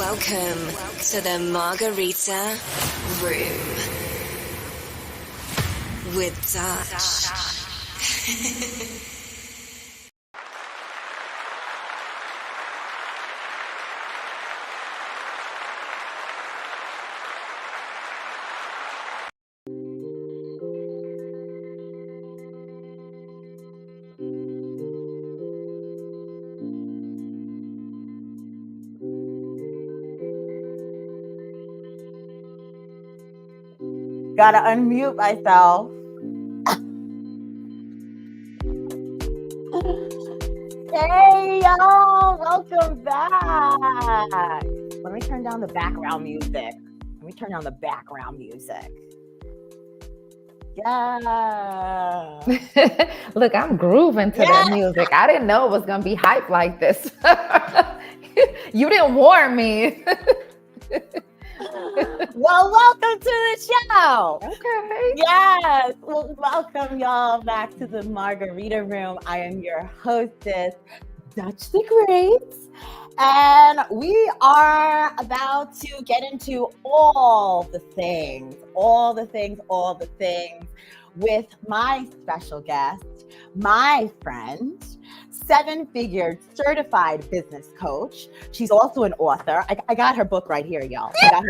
Welcome to the Margarita Room with Dutch. Gotta unmute myself. Hey, y'all. Welcome back. Let me turn down the background music. Yeah. Look, I'm grooving to that music. I didn't know it was going to be hype like this. You didn't warn me. Well, welcome to the show. Okay. Yes. Well, welcome y'all back to the Margarita Room. I am your hostess, Dutch the Great. And we are about to get into all the things with my special guest, my friend, 7-figure certified business coach. She's also an author. I got her book right here, y'all. I got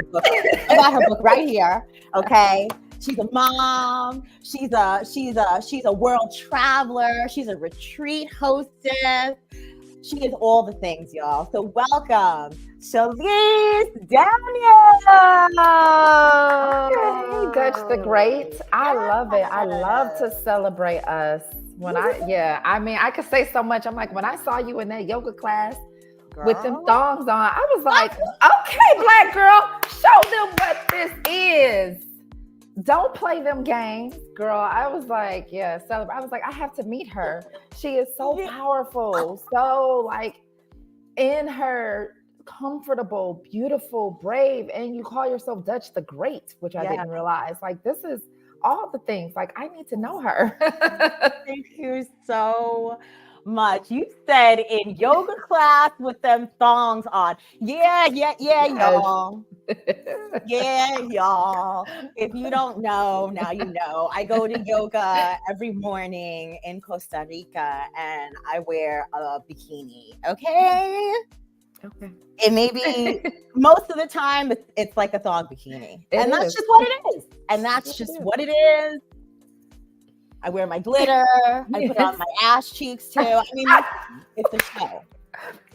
her book right here. Okay. She's a mom. She's a world traveler. She's a retreat hostess. She is all the things, y'all. So welcome, Shalece Daniels. Okay, Dutch the Great. I love it. I love to celebrate us. I could say so much. I'm like, when I saw you in that yoga class with them thongs on, I was like, okay, black girl, show them what this is. Don't play them games, girl. I was like, yeah, celebrate. I was like, I have to meet her. She is so powerful, so like in her comfortable, beautiful, brave, and you call yourself Dutch the Great, which I didn't realize. Like, this is all the things. Like, I need to know her. Thank you so much. You said in yoga class with them thongs on. Yeah, y'all. Yeah, y'all. If you don't know, now you know. I go to yoga every morning in Costa Rica and I wear a bikini. Okay. It may be most of the time it's like a thong bikini. That's just what it is. And that's just what it is. I wear my glitter. I put on my ass cheeks too. I mean, it's a show.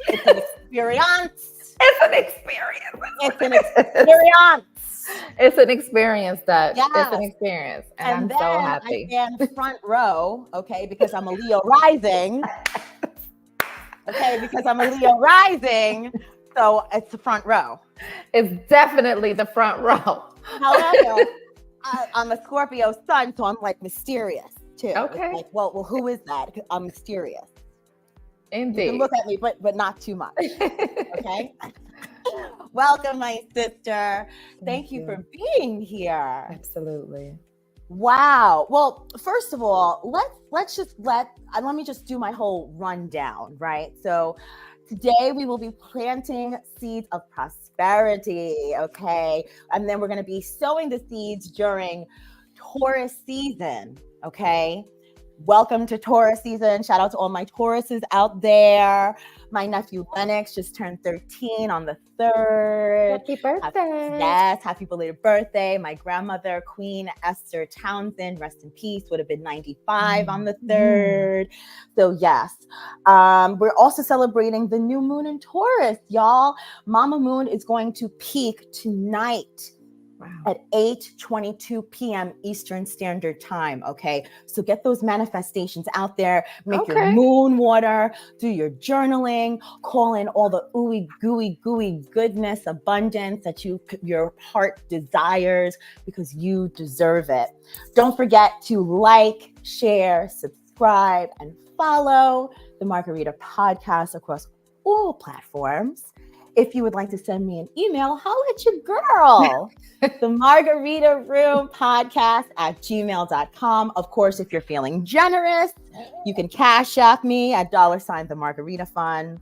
It's an experience. It's an experience. It's an experience. It's an experience, that it's an experience. And I'm so happy. I stand front row, okay, because I'm a Leo rising. So it's the front row. It's definitely the front row. However, I'm a Scorpio sun, so I'm like mysterious too. Okay. Like, well, who is that? I'm mysterious. Indeed. You can look at me, but not too much. Okay. Welcome, my sister. Thank you for being here. Absolutely. Wow. Well, first of all, let me just do my whole rundown, right? So today we will be planting seeds of prosperity, okay? And then we're going to be sowing the seeds during Taurus season, okay? Welcome to Taurus season. Shout out to all my Tauruses out there. My nephew Lennox just turned 13 on the 3rd. Happy birthday. Happy belated birthday. My grandmother, Queen Esther Townsend, rest in peace, would have been 95 on the 3rd. So yes, we're also celebrating the new moon in Taurus, y'all. Mama Moon is going to peak tonight. Wow. At 8:22 p.m. Eastern Standard Time, okay? So get those manifestations out there, make your moon water, do your journaling, call in all the ooey gooey goodness, abundance that your heart desires, because you deserve it. Don't forget to like, share, subscribe, and follow the Margarita podcast across all platforms. If you would like to send me an email, holla at your girl. The Margarita Room podcast at gmail.com. Of course, if you're feeling generous, you can cash app me at $the Margarita Fund.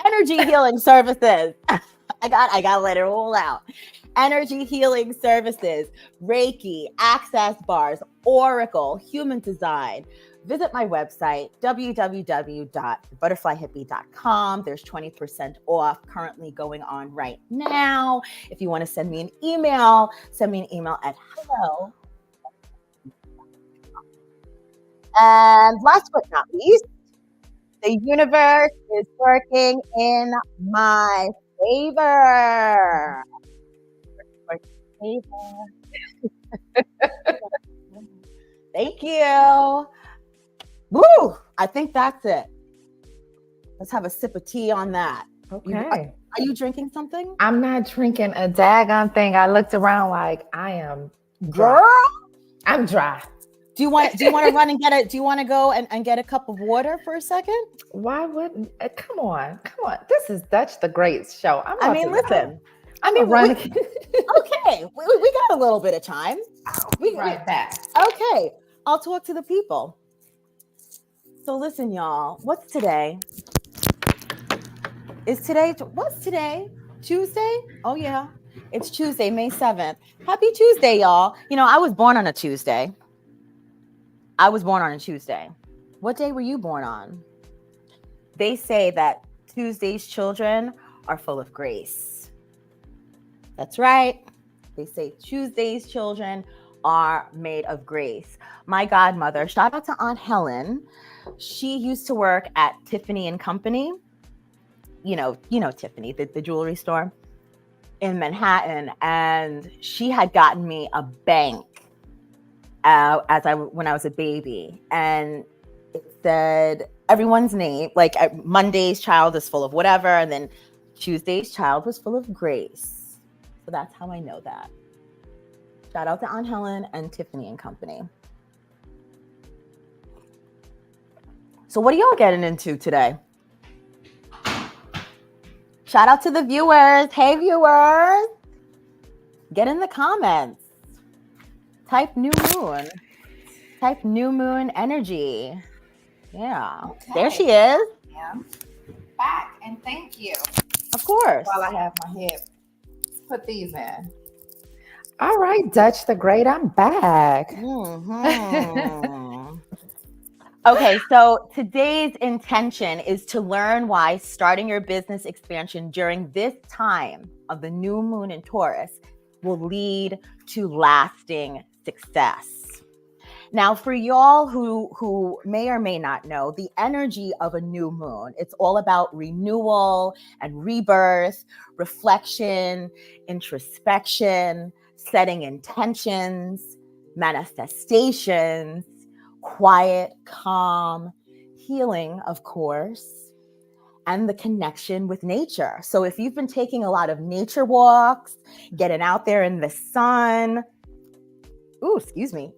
Energy healing services. I gotta let it roll out. Energy healing services, Reiki, access bars, Oracle, human design. Visit my website, www.butterflyhippie.com. There's 20% off currently going on right now. If you want to send me an email, send me an email at hello. And last but not least, the universe is working in my favor. Thank you. Woo! I think that's it. Let's have a sip of tea on that. Okay. Are you drinking something? I'm not drinking a daggone thing. I looked around like I am dry. Girl, I'm dry. do you want to run and get it? Do you want to go and get a cup of water for a second? Why wouldn't? Come on. This is Dutch the Great show. Listen. Run. Okay, we got a little bit of time. We right back. Okay, I'll talk to the people. So listen, y'all. What's today? What's today? Tuesday? Oh yeah, it's Tuesday, May 7th. Happy Tuesday, y'all. You know, I was born on a Tuesday. What day were you born on? They say that Tuesday's children are full of grace. That's right. They say Tuesday's children are made of grace. My godmother, shout out to Aunt Helen. She used to work at Tiffany and Company. You know Tiffany, the jewelry store in Manhattan, and she had gotten me a bank when I was a baby, and it said everyone's name, like Monday's child is full of whatever, and then Tuesday's child was full of grace. So that's how I know that. Shout out to Aunt Helen and Tiffany and Company. So what are y'all getting into today? Shout out to the viewers. Hey, viewers. Get in the comments. Type new moon. Type new moon energy. Yeah. Okay. There she is. Yeah. Back, and thank you. Of course. While I have my head, let's put these in. All right, Dutch the Great, I'm back. Mm-hmm. Okay, so today's intention is to learn why starting your business expansion during this time of the new moon in Taurus will lead to lasting success. Now, for y'all who may or may not know, the energy of a new moon, it's all about renewal and rebirth, reflection, introspection, setting intentions, manifestations, quiet, calm, healing, of course, and the connection with nature. So if you've been taking a lot of nature walks, getting out there in the sun,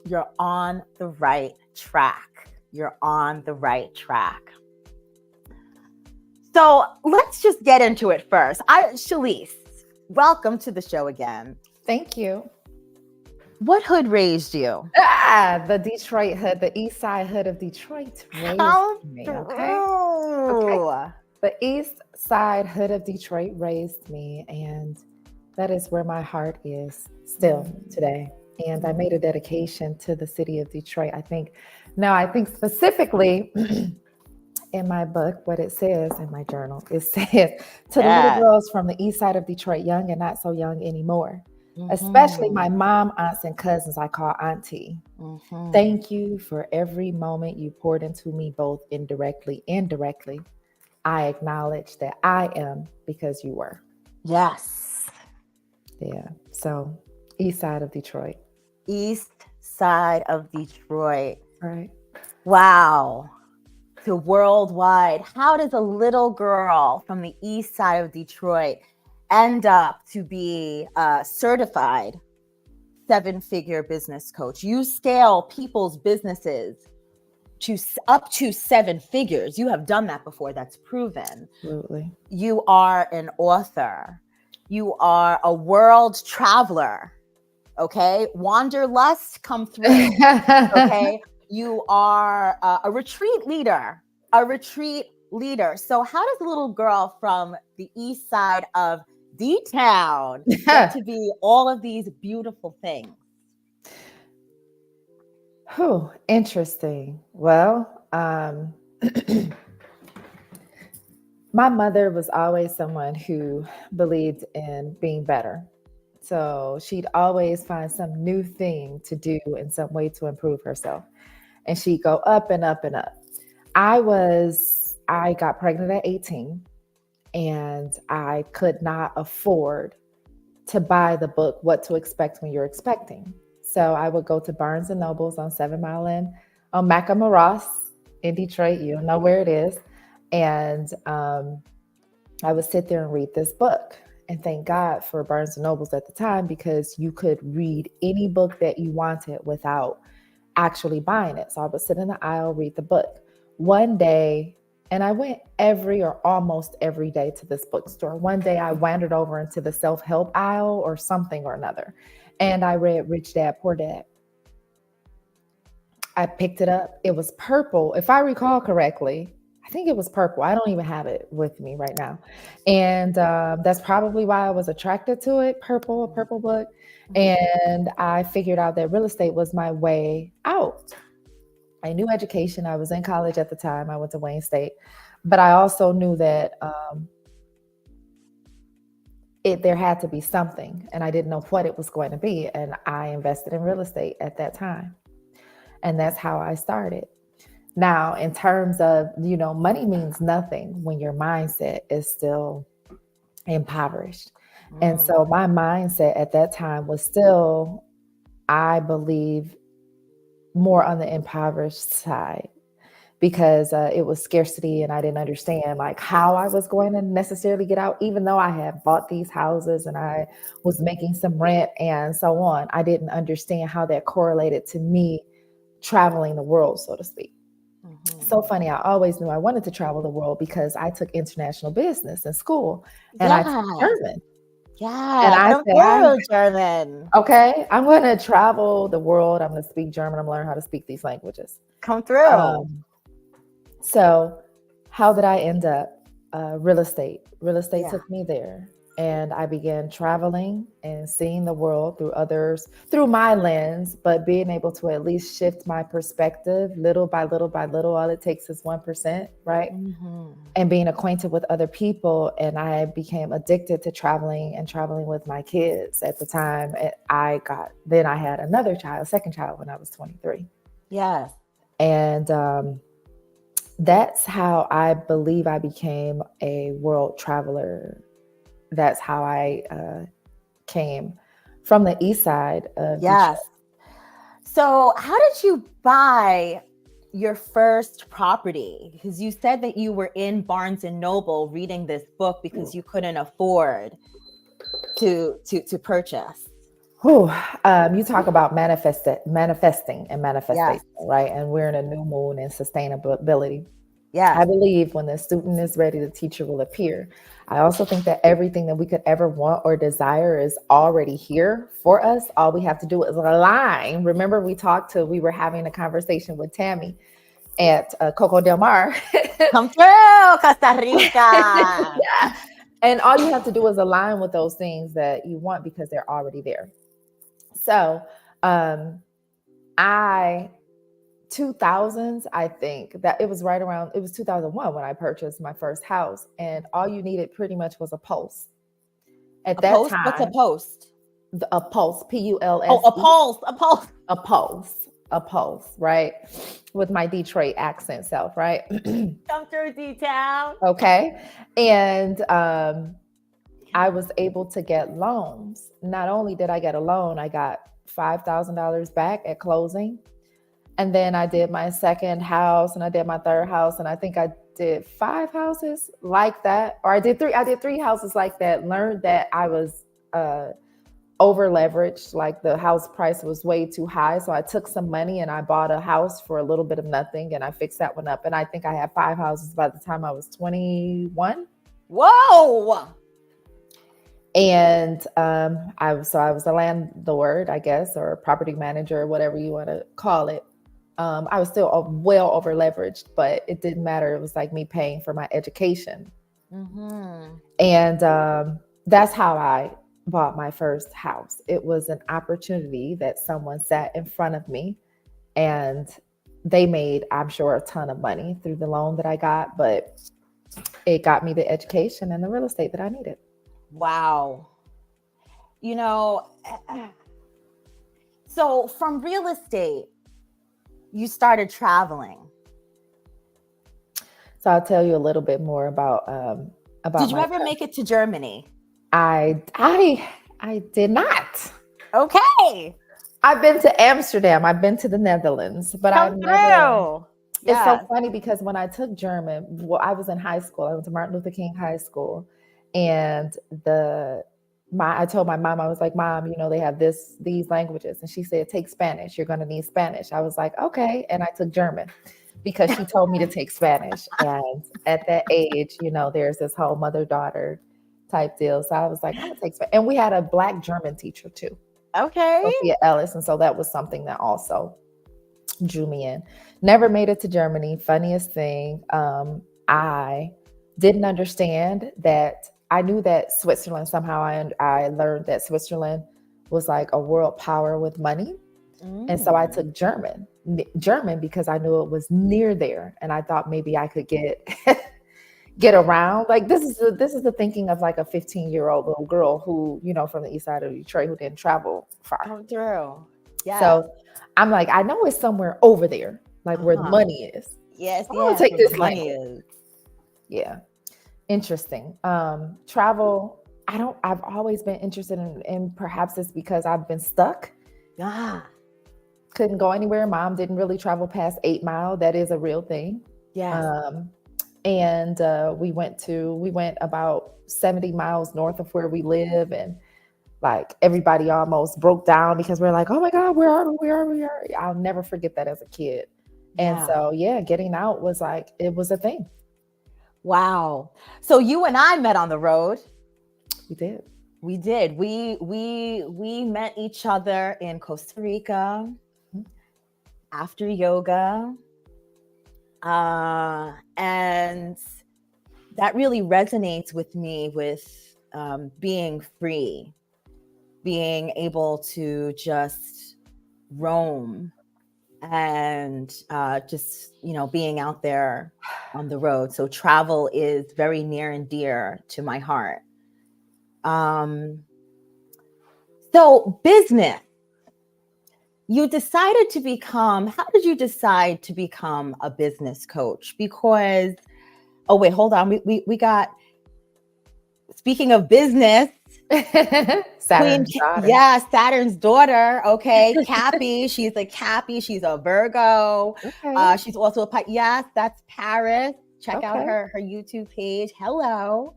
you're on the right track. So let's just get into it first. Shalece, welcome to the show again. Thank you. What hood raised you? The Detroit hood, the East Side hood of Detroit raised me. Okay. The East Side hood of Detroit raised me, and that is where my heart is still today. And I made a dedication to the city of Detroit. I think specifically in my book, what it says in my journal, it says to the little girls from the East Side of Detroit, young and not so young anymore. Mm-hmm. Especially my mom, aunts, and cousins I call auntie. Mm-hmm. Thank you for every moment you poured into me, both indirectly and directly. I acknowledge that I am because you were. Yes. Yeah. So East Side of Detroit. East Side of Detroit. Right. Wow. To worldwide. How does a little girl from the East Side of Detroit end up to be a certified 7-figure business coach? You scale people's businesses to up to 7 figures. You have done that before. That's proven. Absolutely. You are an author. You are a world traveler. Okay. Wanderlust, come through. Okay. You are a retreat leader, a retreat leader. So how does a little girl from the east side of D-Town get to be all of these beautiful things? Interesting. Well, my mother was always someone who believed in being better. So she'd always find some new thing to do in some way to improve herself. And she'd go up and up and up. I got pregnant at 18 and I could not afford to buy the book, What to Expect When You're Expecting. So I would go to Barnes and Nobles on 7 Mile Inn on Macama Ross in Detroit. You don't know where it is. And I would sit there and read this book. And thank God for Barnes and Nobles at the time, because you could read any book that you wanted without actually buying it. So I would sit in the aisle, read the book. One day, and I went every or almost every day to this bookstore. One day I wandered over into the self-help aisle or something or another, and I read Rich Dad, Poor Dad. I picked it up. It was purple. If I recall correctly, I think it was purple. I don't even have it with me right now. And that's probably why I was attracted to it. A purple book. And I figured out that real estate was my way out. I knew education. I was in college at the time. I went to Wayne State. But I also knew that there had to be something. And I didn't know what it was going to be. And I invested in real estate at that time. And that's how I started. Now, in terms of, money means nothing when your mindset is still impoverished. And so my mindset at that time was still, I believe, more on the impoverished side, because it was scarcity and I didn't understand like how I was going to necessarily get out, even though I had bought these houses and I was making some rent and so on. I didn't understand how that correlated to me traveling the world, so to speak. So funny. I always knew I wanted to travel the world because I took international business in school and I took German. Yeah. And I said, German. Okay. I'm going to travel the world. I'm going to speak German. I'm going to learn how to speak these languages. Come through. So how did I end up? Real estate. Real estate took me there. And I began traveling and seeing the world through my lens, but being able to at least shift my perspective little by little by little. All it takes is 1%, right? And being acquainted with other people. And I became addicted to traveling and traveling with my kids at the time. Then I had another child, second child, when I was 23. Yes. And that's how I believe I became a world traveler. That's how I came from the east side of Detroit. So how did you buy your first property? Because you said that you were in Barnes and Noble reading this book because you couldn't afford to purchase. You talk about manifesting and manifestation, right? And we're in a new moon and sustainability. I believe when the student is ready, the teacher will appear. I also think that everything that we could ever want or desire is already here for us. All we have to do is align. Remember, we were having a conversation with Tammy at Coco Del Mar. Come through, Costa Rica. And all you have to do is align with those things that you want because they're already there. So 2000s, I think that it was it was 2001 when I purchased my first house, and all you needed pretty much was a pulse. At that time, what's a post? A pulse, P-U-L-S. A pulse, a pulse, right? With my Detroit accent self, right? Come through, D-Town. Okay. And I was able to get loans. Not only did I get a loan, I got $5,000 back at closing. And then I did my second house and I did my third house. And I think I did 5 houses like that. Or I did 3 houses like that. Learned that I was over leveraged. Like the house price was way too high. So I took some money and I bought a house for a little bit of nothing. And I fixed that one up. And I think I had 5 houses by the time I was 21. Whoa. And I was a landlord, I guess, or a property manager, whatever you want to call it. I was still well over leveraged, but it didn't matter. It was like me paying for my education. Mm-hmm. And that's how I bought my first house. It was an opportunity that someone sat in front of me, and they made, I'm sure, a ton of money through the loan that I got, but it got me the education and the real estate that I needed. Wow. You know, so from real estate, you started traveling. So I'll tell you a little bit more about Did you my ever make it to Germany? I did not. Okay. I've been to Amsterdam. I've been to the Netherlands, but I've Come never. through. It's so Yes. funny because when I took German, well, I was in high school. I went to Martin Luther King High School, and I told my mom, I was like, Mom, they have these languages, and she said, take Spanish. You're going to need Spanish. I was like, okay, and I took German because she told me to take Spanish. And at that age, there's this whole mother-daughter type deal. So I was like, I'm gonna take Spanish. And we had a Black German teacher too, Okay. Sophia Ellis, and so that was something that also drew me in. Never made it to Germany. Funniest thing, I didn't understand that. I knew that Switzerland, somehow I learned that Switzerland was like a world power with money. And so I took German because I knew it was near there, and I thought maybe I could get around. Like this is the thinking of like a 15-year-old little girl who, from the east side of Detroit, who didn't travel far. Come through. Yeah. So I'm like, I know it's somewhere over there, like where the money is. Yes. I'm gonna take this money language. is. Yeah. Interesting. Travel. I've always been interested in perhaps it's because I've been stuck. Couldn't go anywhere. Mom didn't really travel past 8 Mile. That is a real thing. Yeah. And we went about 70 miles north of where we live, and like everybody almost broke down because we're like, oh my God, where are we? I'll never forget that as a kid. And so, getting out was like, it was a thing. Wow. So you and I met on the road. We did. We met each other in Costa Rica after yoga. And that really resonates with me with being free, being able to just roam and just, being out there on the road. So travel is very near and dear to my heart. So business, how did you decide to become a business coach? Because, oh wait, hold on. We got, speaking of business, Saturn's daughter. Yeah, Saturn's daughter. Okay. Cappy. She's a Virgo. Okay. She's also a Pisces. Yes, that's Paris. Check out her YouTube page. Hello.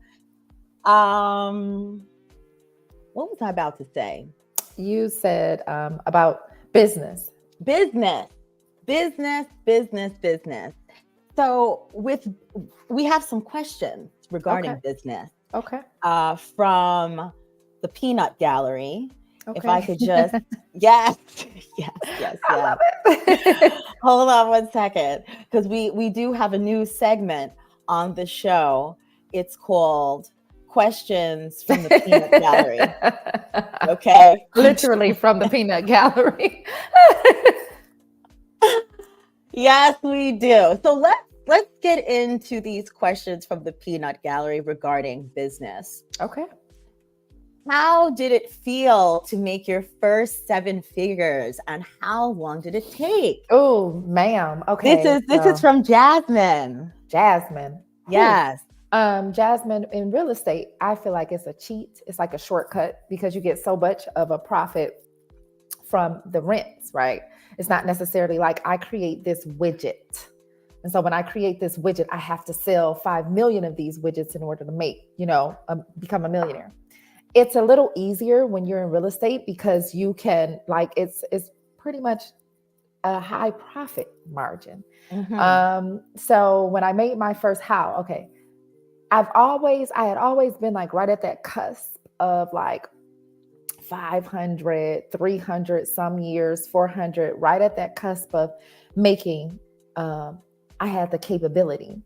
What was I about to say? You said about business. So we have some questions regarding business. Okay. From the Peanut Gallery. Okay. If I could just, yes. I love it. Hold on one second, because we do have a new segment on the show. It's called Questions from the Peanut Gallery. Okay. Literally from the Peanut Gallery. Yes, we do. So let's get into these questions from the Peanut Gallery regarding business. Okay. How did it feel to make your first 7 figures, and how long did it take? Oh, ma'am. Okay. This is from Jasmine. Jasmine. Yes. Jasmine, in real estate, I feel like it's a cheat. It's like a shortcut because you get so much of a profit from the rents, right? It's not necessarily like I create this widget. And so when I create this widget, I have to sell 5 million of these widgets in order to make, become a millionaire. It's a little easier when you're in real estate because you can, it's pretty much a high profit margin. Mm-hmm. So when I made my first house, okay, I had always been like right at that cusp of like 500, 300 some years, 400, right at that cusp of making, I had the capability,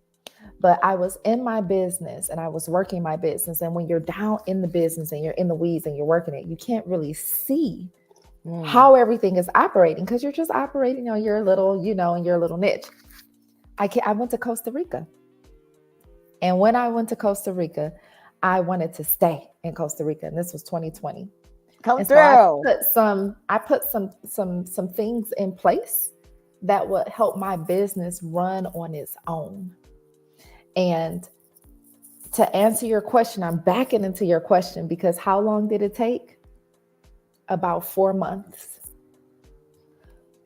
but I was in my business and I was working my business. And when you're down in the business and you're in the weeds and you're working it, you can't really see how everything is operating because you're just operating on your little, in your little niche. I went to Costa Rica. And when I went to Costa Rica, I wanted to stay in Costa Rica. And this was 2020. Come So I put some things in place that would help my business run on its own. And to answer your question, I'm backing into your question because how long did it take? About 4 months.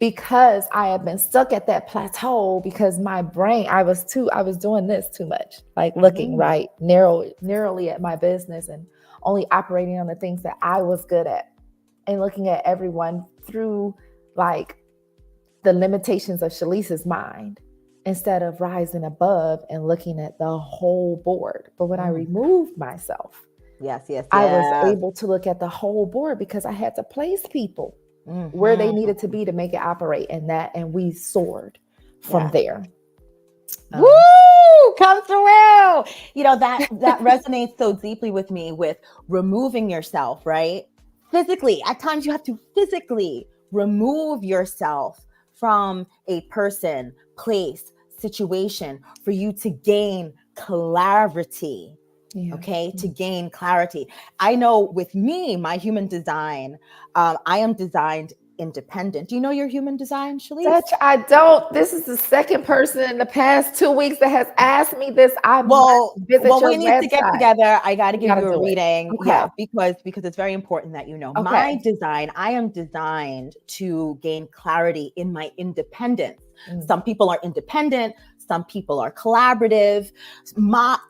Because I had been stuck at that plateau because my brain, I was doing this too much, like looking right narrowly at my business and only operating on the things that I was good at and looking at everyone through like the limitations of Shalece's mind instead of rising above and looking at the whole board. But when I removed myself, I was able to look at the whole board because I had to place people where they needed to be to make it operate, and we soared from there. Woo! Come through. That resonates so deeply with me with removing yourself, right? Physically, at times you have to physically remove yourself from a person, place, situation for you to gain clarity. Okay, to gain clarity. I know with me, my human design, I am designed independent. Do you know your human design, Shalece? I don't. This is the second person in the past 2 weeks that has asked me this. We need to get together. I got to give you a reading. Okay. Yeah, because it's very important that you know. Okay. My design, I am designed to gain clarity in my independence. Some people are independent. Some people are collaborative.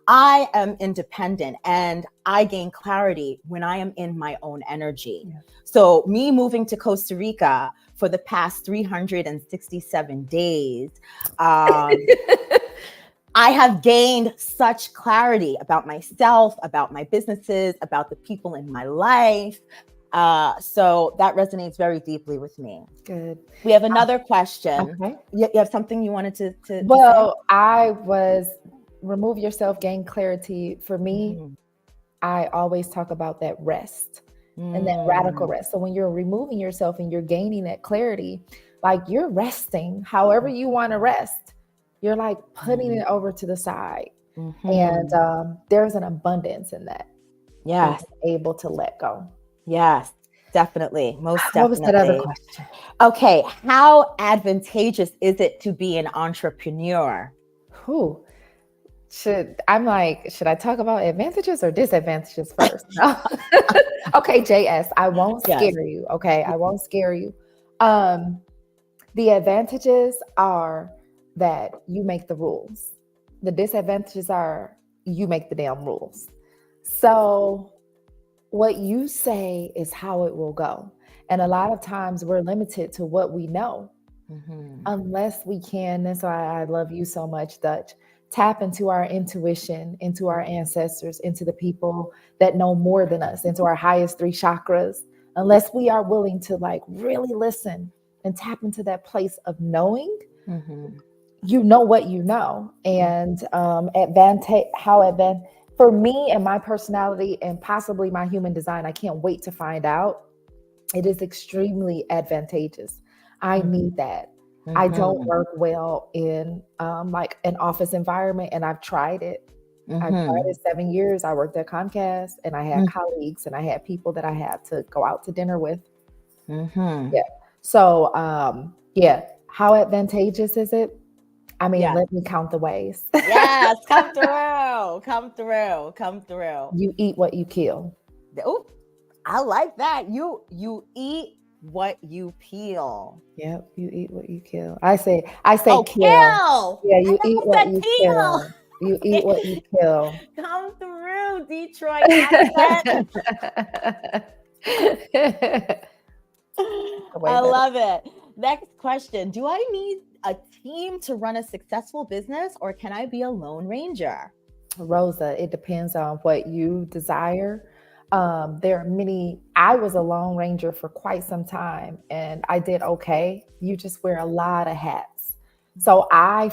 I am independent and I gain clarity when I am in my own energy. Yeah. So me moving to Costa Rica for the past 367 days, I have gained such clarity about myself, about my businesses, about the people in my life. So that resonates very deeply with me. Good. We have another question. Okay. You have something you wanted to say? I was remove yourself, gain clarity. For me, I always talk about that rest and that radical rest. So when you're removing yourself and you're gaining that clarity, like you're resting however you want to rest, you're like putting it over to the side. And there's an abundance in that. Yes. Being able to let go. Yes, definitely. Most definitely. What was that other question? Okay. How advantageous is it to be an entrepreneur? Should I talk about advantages or disadvantages first? Okay, JS, I won't scare you. Okay, I won't scare you. The advantages are that you make the rules. The disadvantages are you make the damn rules. So what you say is how it will go. And a lot of times we're limited to what we know, unless we can. That's why I love you so much, Dutch. Tap into our intuition, into our ancestors, into the people that know more than us, into our highest 3 chakras. Unless we are willing to like really listen and tap into that place of knowing, you know what you know. And for me and my personality and possibly my human design, I can't wait to find out. It is extremely advantageous. I need that. I don't work well in like an office environment, and I've tried it. I've tried it 7 years. I worked at Comcast, and I had colleagues, and I had people that I had to go out to dinner with. Yeah. So, how advantageous is it? I mean, let me count the ways. Yes, come through, come through, come through. You eat what you kill. Oh, I like that. You eat what you peel. Yep, you eat what you kill. I say kill. Yeah, you eat what you kill. You eat what you kill. Come through, Detroit. I love it. Next question. Do I need a team to run a successful business, or can I be a lone ranger? Rosa, it depends on what you desire. There are many. I was a lone ranger for quite some time and I did okay. You just wear a lot of hats. So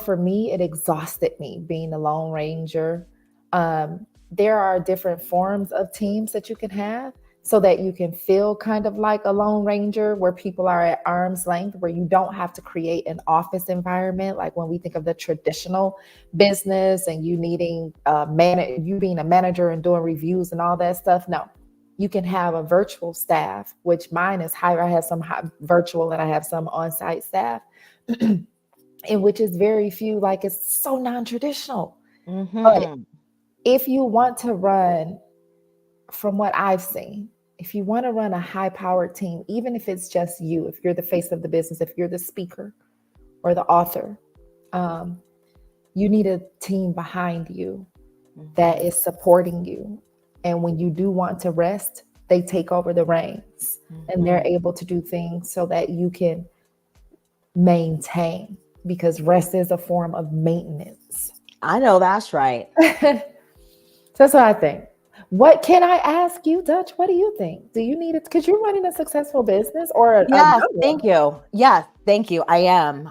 for me, it exhausted me being a Lone Ranger. There are different forms of teams that you can have so that you can feel kind of like a Lone Ranger where people are at arm's length, where you don't have to create an office environment. Like when we think of the traditional business and you needing you being a manager and doing reviews and all that stuff. No, you can have a virtual staff, which mine is higher. I have some virtual and I have some on-site staff. In which is very few, like it's so non-traditional. But if you want to run, from what I've seen, if you want to run a high-powered team, even if it's just you, if you're the face of the business, if you're the speaker or the author, you need a team behind you that is supporting you. And when you do want to rest, they take over the reins and they're able to do things so that you can maintain, because rest is a form of maintenance. I know that's right. That's what I think. What can I ask you, Dutch? What do you think? Do you need it? Because you're running a successful business or yes, thank you. Yes, thank you. I am.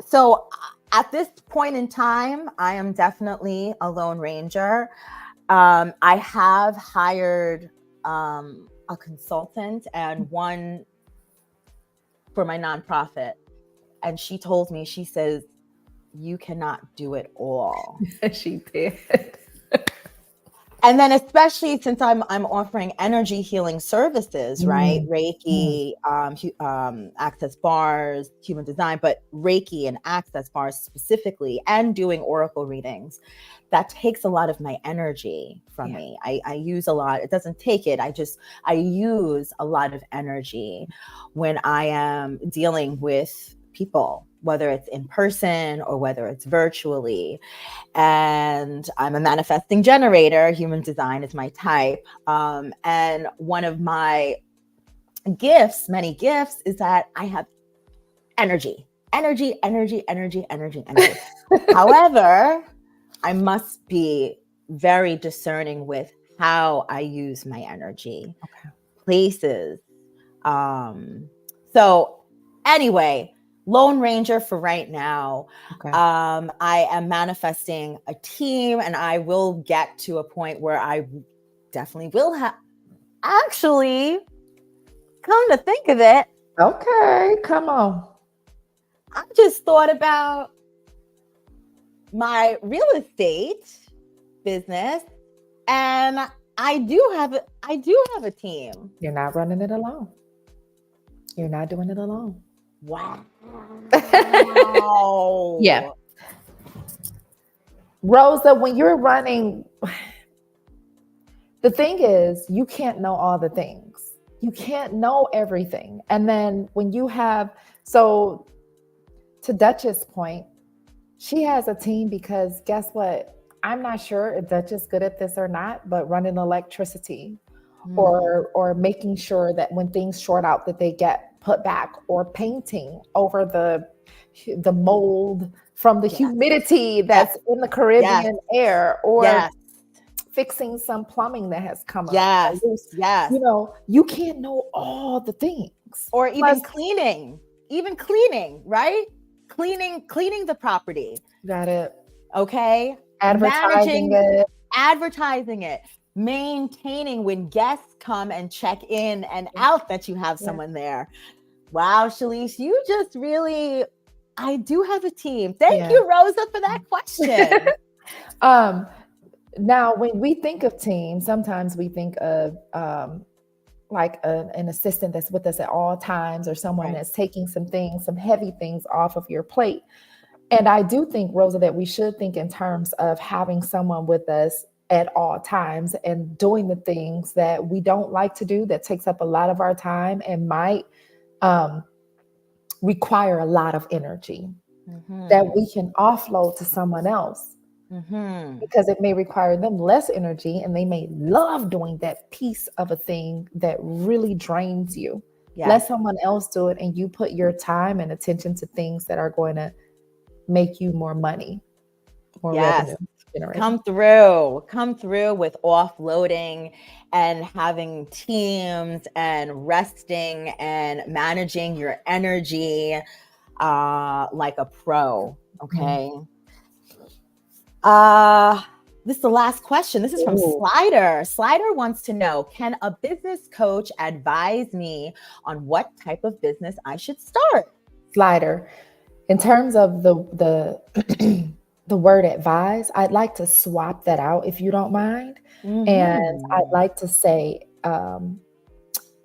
So at this point in time, I am definitely a Lone Ranger. I have hired a consultant and one for my nonprofit. And she told me, she says, you cannot do it all. She did. And then especially since I'm offering energy healing services, right? Reiki, access bars, human design, but Reiki and access bars specifically, and doing oracle readings, that takes a lot of my energy from me. I use a lot. It doesn't take it. I use a lot of energy when I am dealing with people, whether it's in person or whether it's virtually. And I'm a manifesting generator. Human design is my type. And one of my gifts, many gifts, is that I have energy. However, I must be very discerning with how I use my energy, places. So anyway, Lone Ranger for right now. I am manifesting a team, and I will get to a point where I definitely will have. Actually, come to think of it. Okay, come on. I just thought about my real estate business, and I do have a team. You're not running it alone. You're not doing it alone. Wow. Yeah. Rosa, when you're running, the thing is, you can't know all the things. You can't know everything. And then when you have, so to Dutch's point, she has a team because guess what? I'm not sure if Dutch is good at this or not, but running electricity or making sure that when things short out that they get put back, or painting over the mold from the humidity that's in the Caribbean air, or fixing some plumbing that has come up. You know, you can't know all the things. Or even cleaning, right? Cleaning the property. Got it. Okay. Advertising it. Maintaining when guests come and check in and out that you have someone there. Wow, Shalece, you just really, I do have a team. Thank you, Rosa, for that question. Now, when we think of teams, sometimes we think of like an assistant that's with us at all times, or someone that's taking some heavy things off of your plate. And I do think, Rosa, that we should think in terms of having someone with us at all times and doing the things that we don't like to do, that takes up a lot of our time and might require a lot of energy, that we can offload to someone else, because it may require them less energy and they may love doing that piece of a thing that really drains you. Let someone else do it, and you put your time and attention to things that are going to make you more money, more revenue. Come through with offloading and having teams and resting and managing your energy. like a pro. Okay. Mhm. This is the last question. This is from Ooh. Slider. Slider wants to know, can a business coach advise me on what type of business I should start? Slider. In terms of the the word advise, I'd like to swap that out if you don't mind. And I'd Mm-hmm. like to say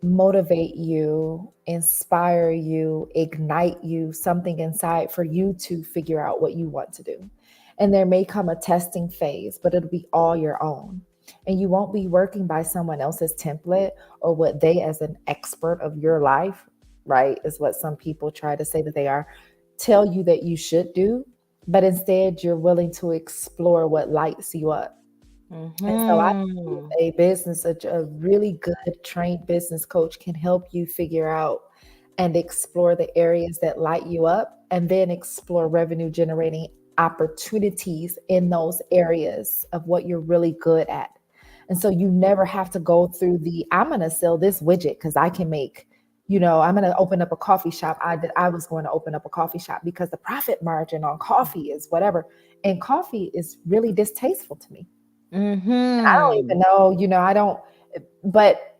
motivate you, inspire you, ignite you, something inside for you to figure out what you want to do. And there may come a testing phase, but it'll be all your own. And you won't be working by someone else's template or what they, as an expert of your life, right, is what some people try to say that they are, tell you that you should do. But instead, you're willing to explore what lights you up. And so I believe Mm-hmm. a really good trained business coach can help you figure out and explore the areas that light you up and then explore revenue generating opportunities in those areas of what you're really good at. And so you never have to go through I'm going to sell this widget because I can make, I'm going to open up a coffee shop. I was going to open up a coffee shop because the profit margin on coffee is whatever. And coffee is really distasteful to me. I don't Mm-hmm. even know, I don't, but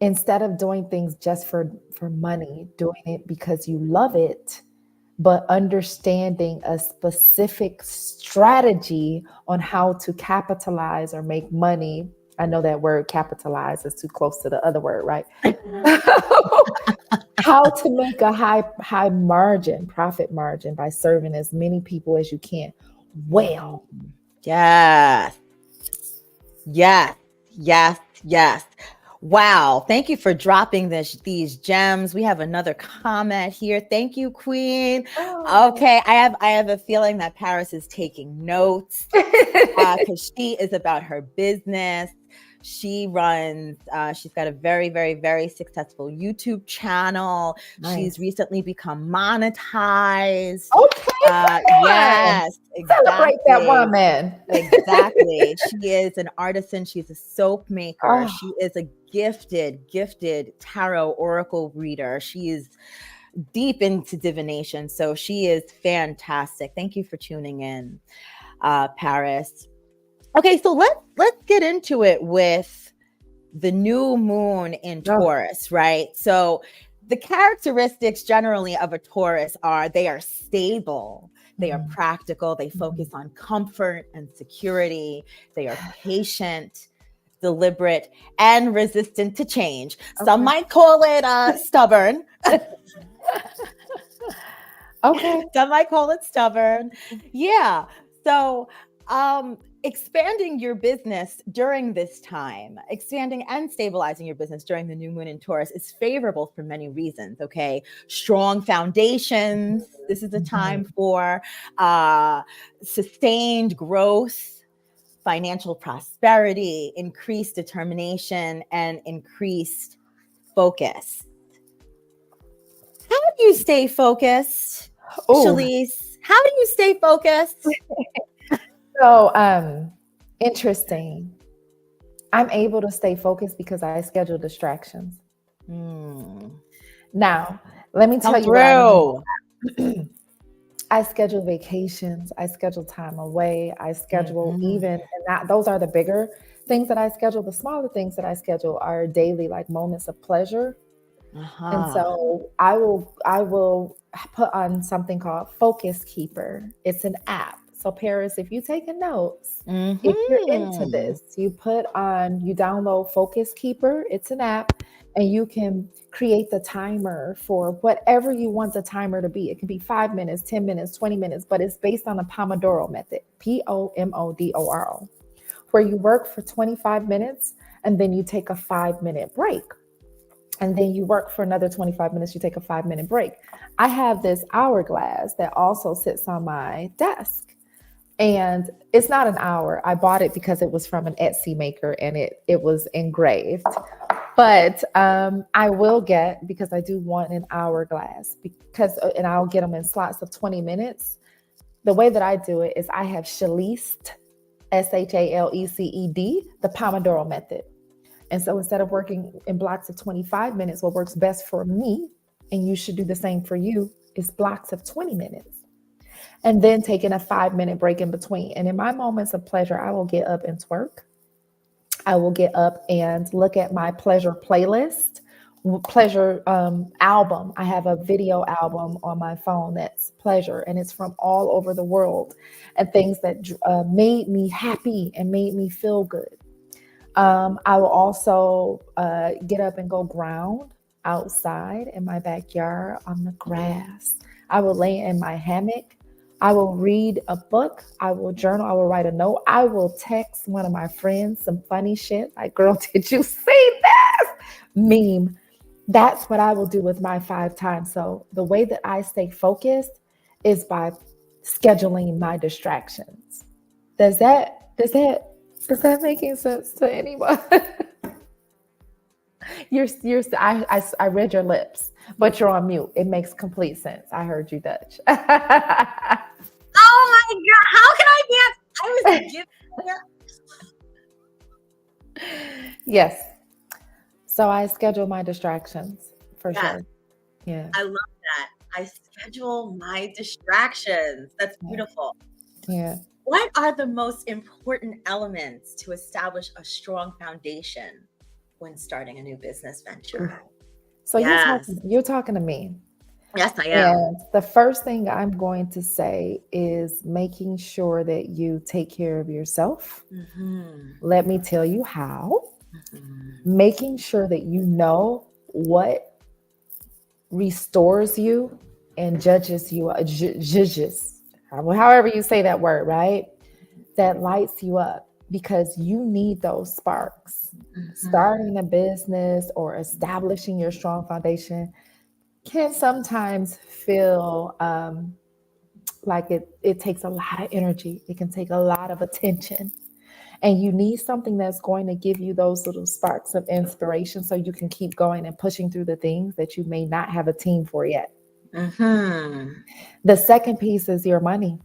instead of doing things just for money, doing it because you love it, but understanding a specific strategy on how to capitalize or make money. I know that word capitalize is too close to the other word, right? How to make a high margin, profit margin by serving as many people as you can. Well, Yes. Yes. Yes. Yes. Wow. Thank you for dropping these gems. We have another comment here. Thank you, Queen. oh. Okay. I have a feeling that Paris is taking notes because she is about her business. She's got a very, very, very successful YouTube channel. Nice. She's recently become monetized. Okay, come on. Yes, Celebrate that exactly. woman. Exactly. She is an artisan. She's a soap maker. Oh, She is a gifted tarot oracle reader. She is deep into divination. So she is fantastic. Thank you for tuning in, Paris. Okay, so let's get into it with the new moon in Taurus, right? So the characteristics generally of a Taurus they are stable, they are practical, they focus on comfort and security, they are patient, deliberate, and resistant to change. Some might call it stubborn. okay. Some might call it stubborn. Yeah. So, expanding your business during this time, expanding and stabilizing your business during the new moon in Taurus is favorable for many reasons. Okay. Strong foundations. This is a time for sustained growth, financial prosperity, increased determination, and increased focus. How do you stay focused, Oh, Shalece? How do you stay focused? so interesting. I'm able to stay focused because I schedule distractions. Now, let me tell you what I mean. I schedule vacations, I schedule time away, I schedule those are the bigger things that I schedule. The smaller things that I schedule are daily, like moments of pleasure. And so I will put on something called Focus Keeper. It's an app. So Paris, if you taking notes, if you're into this, you download Focus Keeper. It's an app, and you can create the timer for whatever you want the timer to be. It can be 5 minutes, 10 minutes, 20 minutes, but it's based on a Pomodoro method, Pomodoro, where you work for 25 minutes and then you take a 5-minute break. And then you work for another 25 minutes, you take a 5-minute break. I have this hourglass that also sits on my desk. And it's not an hour. I bought it because it was from an Etsy maker and it was engraved. But I will get, because I do want an hourglass, and I'll get them in slots of 20 minutes. The way that I do it is I have Shalece, Shaleced, the Pomodoro method. And so instead of working in blocks of 25 minutes, what works best for me and you should do the same for you, is blocks of 20 minutes. And then taking a 5-minute break in between. And in my moments of pleasure, I will get up and twerk. I will get up and look at my pleasure playlist, pleasure album. I have a video album on my phone that's pleasure, and it's from all over the world and things that made me happy and made me feel good. I will also get up and go ground outside in my backyard on the grass. I will lay in my hammock. I will read a book. I will journal. I will write a note. I will text one of my friends some funny shit like, girl, did you see this meme? That's what I will do with my 5 times. So the way that I stay focused is by scheduling my distractions. Does that make any sense to anyone? I read your lips, but you're on mute. It makes complete sense. I heard you, Dutch. Oh my God. How can I dance? I was giving. Yes. So I schedule my distractions for Yes. sure. Yeah. I love that. I schedule my distractions. That's beautiful. Yeah. What are the most important elements to establish a strong foundation when starting a new business venture? So Yes. you're talking to me. Yes, I am. And the first thing I'm going to say is making sure that you take care of yourself. Mm-hmm. Let me tell you how. Mm-hmm. Making sure that you know what restores you and judges you, however you say that word, right? That lights you up, because you need those sparks. Mm-hmm. Starting a business or establishing your strong foundation can sometimes feel like it takes a lot of energy. It can take a lot of attention. And you need something that's going to give you those little sparks of inspiration so you can keep going and pushing through the things that you may not have a team for yet. Mm-hmm. The second piece is your money.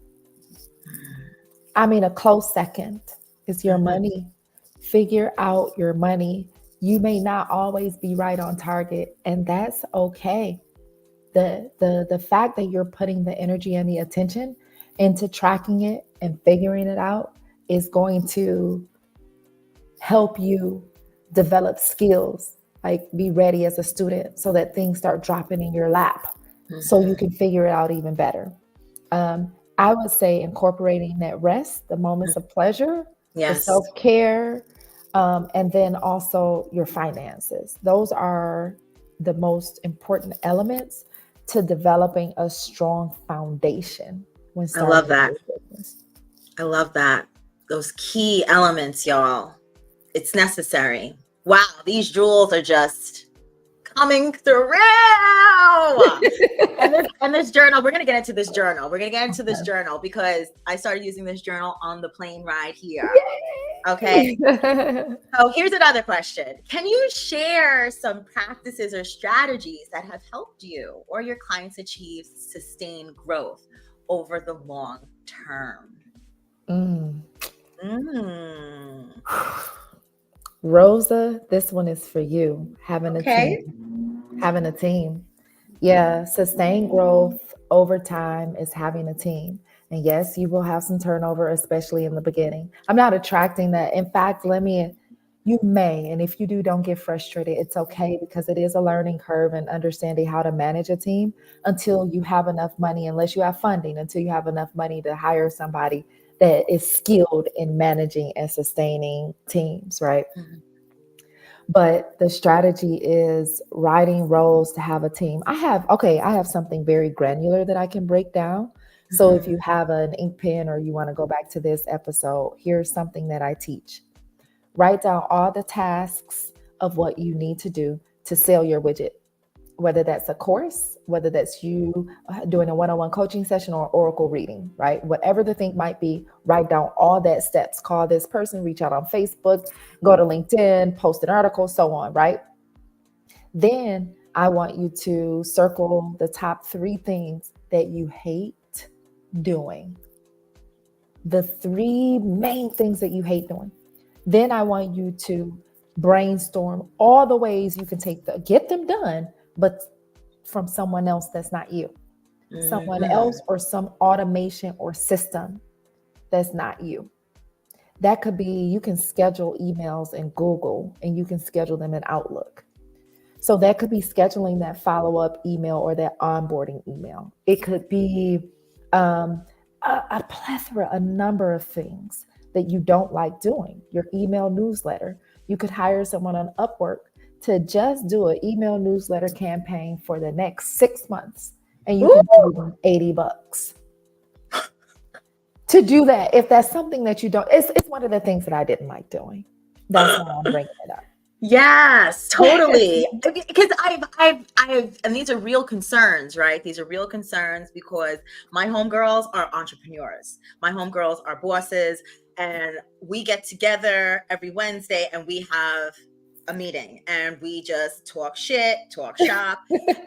I mean, a close second is your money. Figure out your money. You may not always be right on target, and that's okay. The fact that you're putting the energy and the attention into tracking it and figuring it out is going to help you develop skills, like be ready as a student so that things start dropping in your lap so you can figure it out even better. I would say incorporating that rest, the moments of pleasure, the self-care, and then also your finances. Those are the most important elements to developing a strong foundation when starting. I love that. I love that. Those key elements, y'all. It's necessary. Wow, these jewels are just coming through. and this journal, we're going to get into this journal. Because I started using this journal on the plane ride here. Okay. So here's another question. Can you share some practices or strategies that have helped you or your clients achieve sustained growth over the long term? Rosa, this one is for you. Having a team. Yeah, sustained growth over time is having a team. And yes, you will have some turnover, especially in the beginning. I'm not attracting that. In fact, you may, and if you do, don't get frustrated. It's okay, because it is a learning curve and understanding how to manage a team until you have enough money, unless you have funding, until you have enough money to hire somebody that is skilled in managing and sustaining teams, right? Mm-hmm. But the strategy is writing roles to have a team. I have something very granular that I can break down. Mm-hmm. So if you have an ink pen or you want to go back to this episode, here's something that I teach. Write down all the tasks of what you need to do to sell your widget, whether that's a course, whether that's you doing a one-on-one coaching session or oracle reading, right? Whatever the thing might be, write down all that steps. Call this person, reach out on Facebook, go to LinkedIn, post an article, so on, right? Then I want you to circle the top 3 things that you hate doing. The 3 main things that you hate doing. Then I want you to brainstorm all the ways you can get them done, but from someone else that's not you, someone else, or some automation or system that's not you. That could be, you can schedule emails in Google and you can schedule them in Outlook. So that could be scheduling that follow-up email or that onboarding email. It could be a plethora, a number of things that you don't like doing. Your email newsletter. You could hire someone on Upwork to just do an email newsletter campaign for the next 6 months, and you can pay them $80 to do that. If that's something that you don't, it's one of the things that I didn't like doing. That's why I'm bringing it up. Yes, totally. Because I've, and these are real concerns, right? These are real concerns because my homegirls are entrepreneurs. My homegirls are bosses, and we get together every Wednesday and we have a meeting and we just talk shit, talk shop.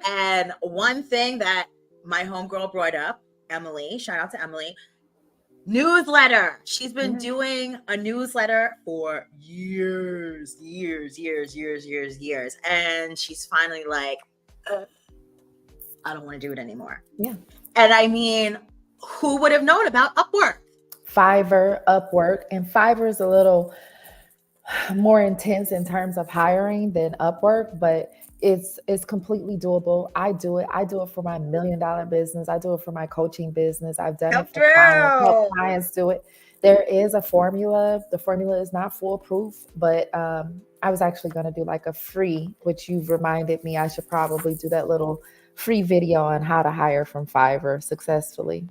And one thing that my homegirl brought up, Emily, shout out to Emily, newsletter. She's been doing a newsletter for years. And she's finally like, I don't want to do it anymore. Yeah. And I mean, who would have known about Upwork? Fiverr, Upwork, and Fiverr is a little more intense in terms of hiring than Upwork, but it's completely doable. I do it for my $1 million business. I do it for my coaching business. I've done it for clients. Help clients do it. There is a formula. The formula is not foolproof, but I was actually going to do like a free, which you've reminded me I should probably do that little free video on how to hire from Fiverr successfully.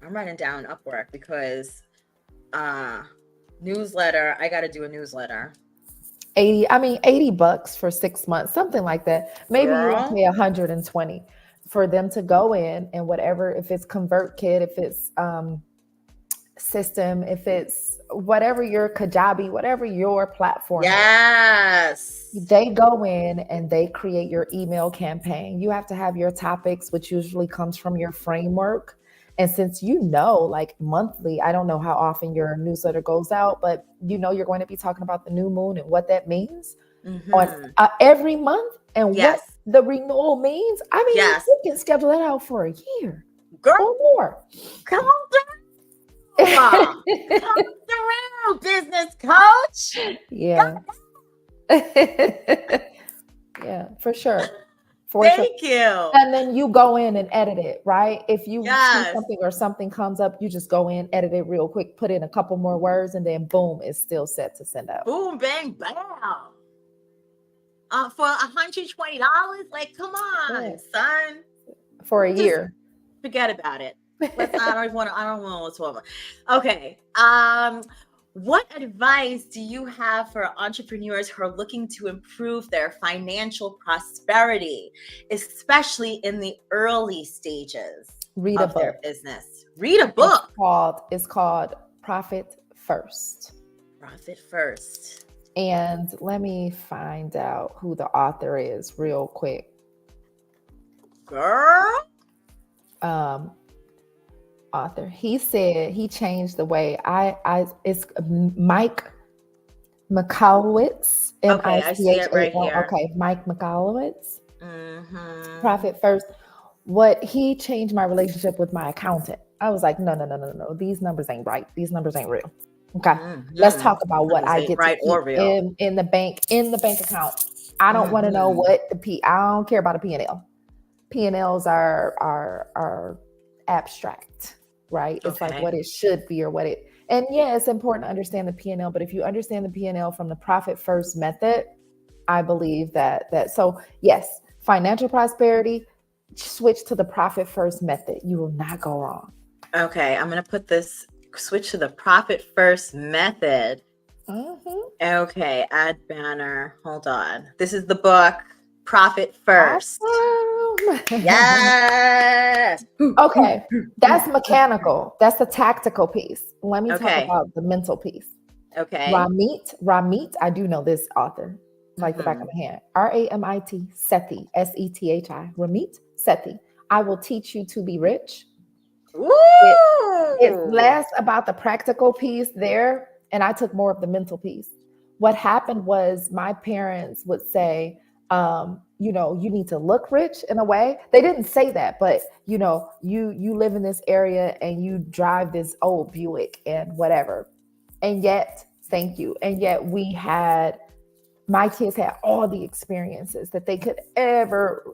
I'm writing down Upwork because newsletter, I got to do a newsletter. $80 for 6 months, something like that. Maybe you can pay 120 for them to go in and whatever, if it's ConvertKit, if it's system, if it's whatever your Kajabi, whatever your platform is, they go in and they create your email campaign. You have to have your topics, which usually comes from your framework. And since like monthly, I don't know how often your newsletter goes out, but you're going to be talking about the new moon and what that means on every month and what the renewal means. I mean, you can schedule that out for a year, girl, or more. Come on through, business coach. Yeah. Yeah, for sure. Thank you. And then you go in and edit it, right? If you see something or something comes up, you just go in, edit it real quick, put in a couple more words, and then boom, it's still set to send out. Boom, bang, bam. For $120, like, come on, son. For a year. Forget about it. I don't want to talk about. Okay. What advice do you have for entrepreneurs who are looking to improve their financial prosperity, especially in the early stages of their business? Read a book. It's called Profit First. Profit First. And let me find out who the author is real quick. Girl. Author. He said he changed the way it's Mike Michalowicz. Okay, I see it right here. Okay, Mike Michalowicz. Profit First. What he changed my relationship with my accountant. I was like, no. These numbers ain't right. These numbers ain't real. Okay, let's talk about what I get right or real in the bank account. I don't want to know what I don't care about a P&L. P&Ls are abstract, right? It's like what it should be or what it. And it's important to understand the P&L, but if you understand the P&L from the Profit First method, I believe that. So yes, financial prosperity, switch to the Profit First method. You will not go wrong. Okay, I'm going to put this. Switch to the Profit First method. Okay, add banner. Hold on. This is the book, Profit First. Awesome. Yes. Okay, that's mechanical. That's the tactical piece. Let me talk about the mental piece. Okay. Ramit. I do know this author like the back of my hand. Ramit Sethi, Sethi. Ramit Sethi. I will teach you to be rich. It's less about the practical piece there, and I took more of the mental piece. What happened was my parents would say, you know, you need to look rich in a way. They didn't say that, but you know, you live in this area and you drive this old Buick and whatever. And yet, thank you. And yet my kids had all the experiences that they could ever,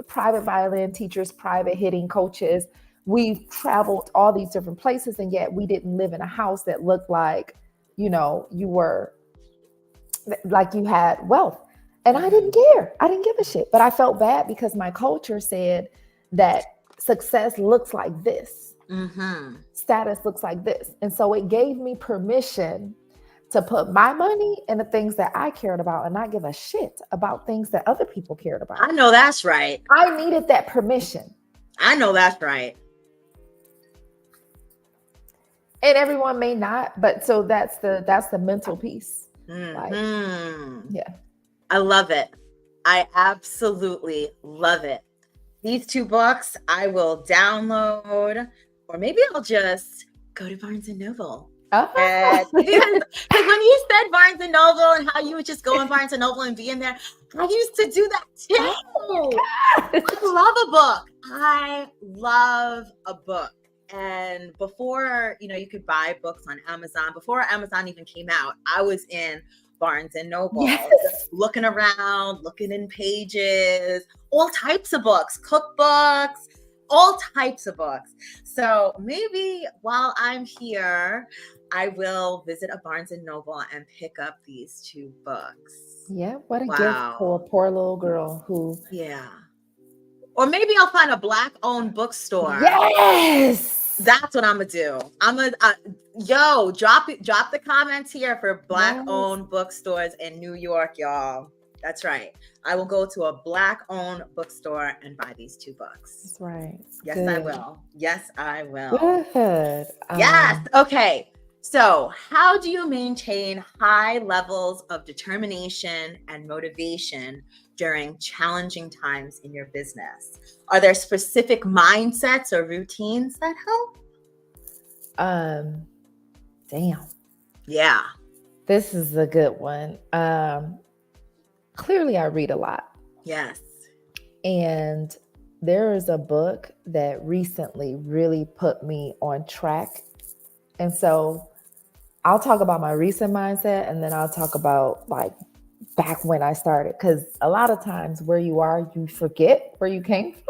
private violin teachers, private hitting coaches. We've traveled all these different places, and yet we didn't live in a house that looked like, you know, you were like you had wealth. And I didn't care. I didn't give a shit. But I felt bad because my culture said that success looks like this. Status looks like this. And so it gave me permission to put my money in the things that I cared about and not give a shit about things that other people cared about. I know that's right. I needed that permission. I know that's right. And everyone may not, but so that's the mental piece. Like, yeah. I love it. I absolutely love it. These 2 books I will download, or maybe I'll just go to Barnes and Noble. Because when you said Barnes and Noble and how you would just go in Barnes and Noble and be in there, I used to do that too. I love a book. And before, you know, you could buy books on Amazon, before Amazon even came out, I was in Barnes and Noble, just looking around, looking in pages, all types of books, cookbooks, all types of books. So maybe while I'm here, I will visit a Barnes and Noble and pick up these 2 books. Yeah, what a gift for a poor little girl who. Yeah. Or maybe I'll find a Black-owned bookstore. Yes. That's what I'm gonna do. I'm gonna drop the comments here for Black-owned bookstores in New York, y'all. That's right. I will go to a Black-owned bookstore and buy these 2 books. That's right. Yes, Good. I will. Yes, I will. Good. Yes. Okay. So, how do you maintain high levels of determination and motivation during challenging times in your business? Are there specific mindsets or routines that help? Damn. Yeah. This is a good one. Clearly I read a lot. Yes. And there is a book that recently really put me on track. And so I'll talk about my recent mindset, and then I'll talk about like back when I started. Because a lot of times where you are, you forget where you came from.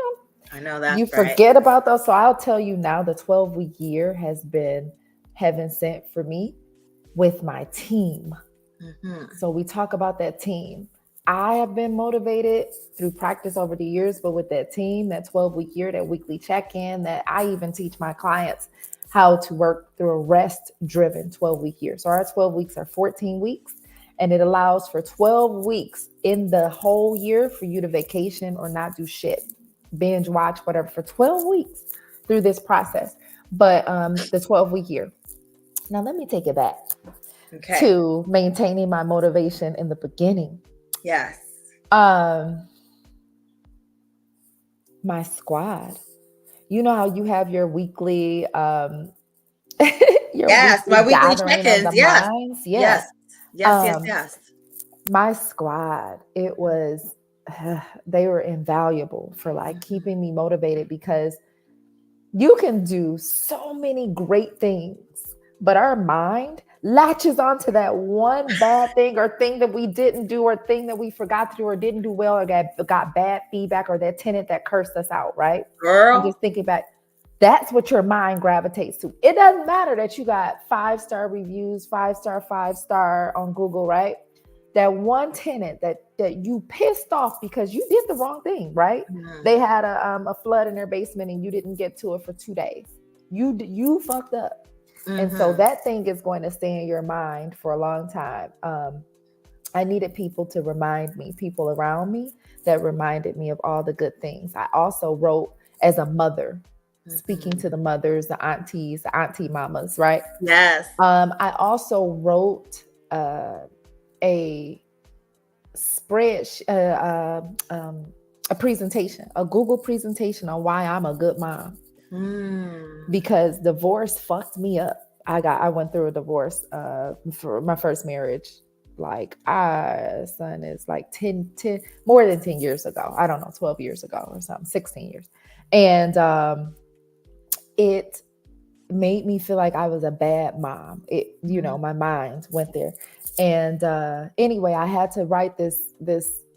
I know that. You forget about those. So I'll tell you now, the 12-week year has been heaven sent for me with my team. So we talk about that team. I have been motivated through practice over the years, but with that team, that 12-week year, that weekly check-in, that I even teach my clients how to work through a rest-driven 12-week year. So our 12 weeks are 14 weeks, and it allows for 12 weeks in the whole year for you to vacation or not do shit, binge watch, whatever, for 12 weeks through this process. But the 12-week year. Now let me take it back to maintaining my motivation in the beginning. Yes. My squad. You know how you have your weekly my weekly check-ins. Yes. Yes. My squad, it was they were invaluable for like keeping me motivated, because you can do so many great things, but our mind latches onto that one bad thing or thing that we didn't do or thing that we forgot to do or didn't do well or got bad feedback or that tenant that cursed us out, right? Girl. I'm just thinking back. That's what your mind gravitates to. It doesn't matter that you got 5-star reviews, 5-star on Google, right? That one tenant that you pissed off because you did the wrong thing, right? They had a flood in their basement and you didn't get to it for 2 days. You fucked up. And so that thing is going to stay in your mind for a long time. I needed people to remind me, people around me that reminded me of all the good things. I also wrote as a mother, speaking to the mothers, the aunties, the auntie mamas, right? Yes. I also wrote a presentation, a Google presentation on why I'm a good mom. Because divorce fucked me up. I went through a divorce for my first marriage like our son is like 10 more than 10 years ago. I don't know, 12 years ago or something, 16 years. And it made me feel like I was a bad mom. It, my mind went there. And anyway, I had to write this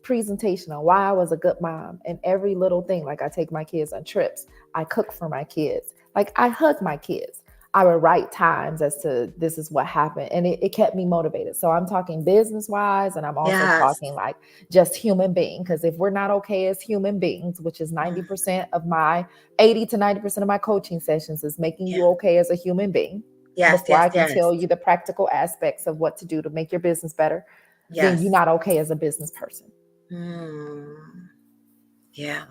presentation on why I was a good mom, and every little thing. Like, I take my kids on trips, I cook for my kids, like I hug my kids. I would write times as to this is what happened, and it kept me motivated. So I'm talking business wise, and I'm also talking like just human being, because if we're not okay as human beings, which is 90% of my 80 to 90% of my coaching sessions, is making you okay as a human being. Before I can tell you the practical aspects of what to do to make your business better, then you're not okay as a business person. Yeah.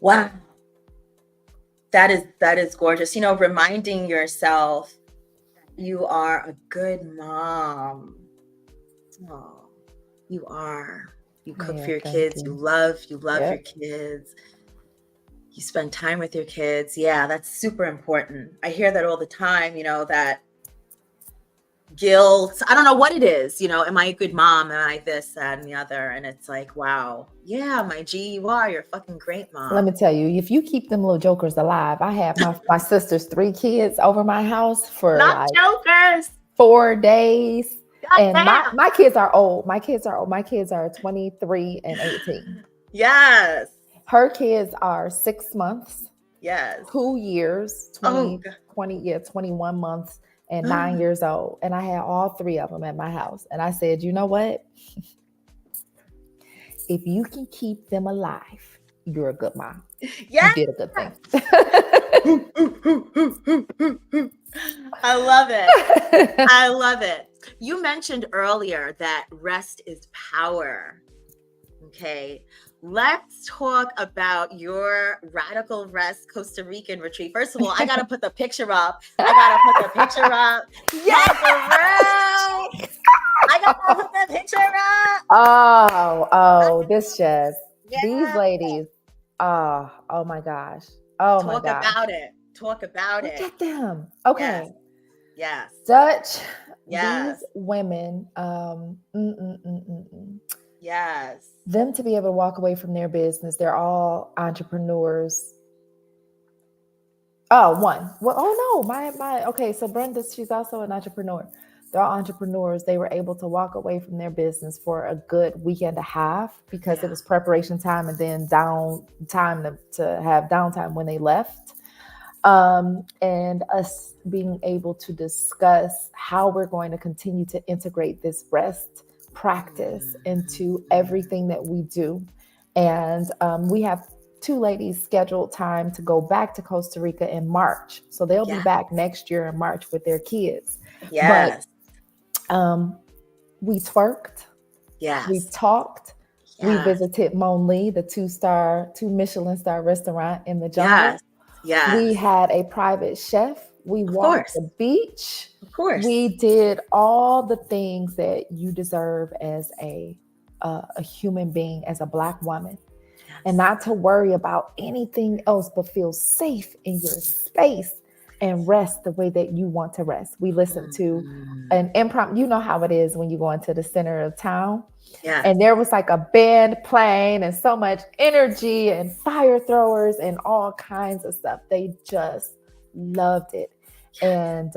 Wow. That is gorgeous. Reminding yourself you are a good mom. Oh, you are. You cook for your kids. You love your kids. You spend time with your kids. Yeah, that's super important. I hear that all the time, that guilt. I don't know what it is. Am I a good mom? Am I this, that, and the other? And it's like, wow. Yeah, my G, you are. You're a fucking great mom. Let me tell you, if you keep them little jokers alive, I have my sister's 3 kids over my house for not jokers. 4 days. God and damn. my kids are old. My kids are old. My kids are 23 and 18. Yes. Her kids are 6 months. Yes. 2 years, 21 months, and 9 years old. And I had all 3 of them at my house. And I said, you know what? If you can keep them alive, you're a good mom. Yeah. You did a good thing. I love it. I love it. You mentioned earlier that rest is power. Okay. Let's talk about your Radical Rest Costa Rican retreat. First of all, I got to put the picture up. Yes. I got to put the picture up. This just, these ladies. Oh my gosh. Oh my gosh. Talk about it. Look at them. Okay. Yes. Dutch. Yes. These women. Yes. Them to be able to walk away from their business. They're all entrepreneurs. Oh, one. Well, oh no, my okay. So Brenda, she's also an entrepreneur. They're all entrepreneurs. They were able to walk away from their business for a good week and a half because it was preparation time and then time to have downtime when they left. And us being able to discuss how we're going to continue to integrate this rest practice into everything that we do. And we have 2 ladies scheduled time to go back to Costa Rica in March. So they'll be back next year in March with their kids. Yes. But we twerked. Yes. We talked. Yes. We visited Mon Lee, the 2 Michelin star restaurant in the jungle. Yes. Yes. We had a private chef. We walked the beach. Of course. We did all the things that you deserve as a human being, as a Black woman. Yes. And not to worry about anything else, but feel safe in your space and rest the way that you want to rest. We listened to an impromptu, you know how it is when you go into the center of town. Yeah. And there was like a band playing and so much energy and fire throwers and all kinds of stuff. They just loved it. And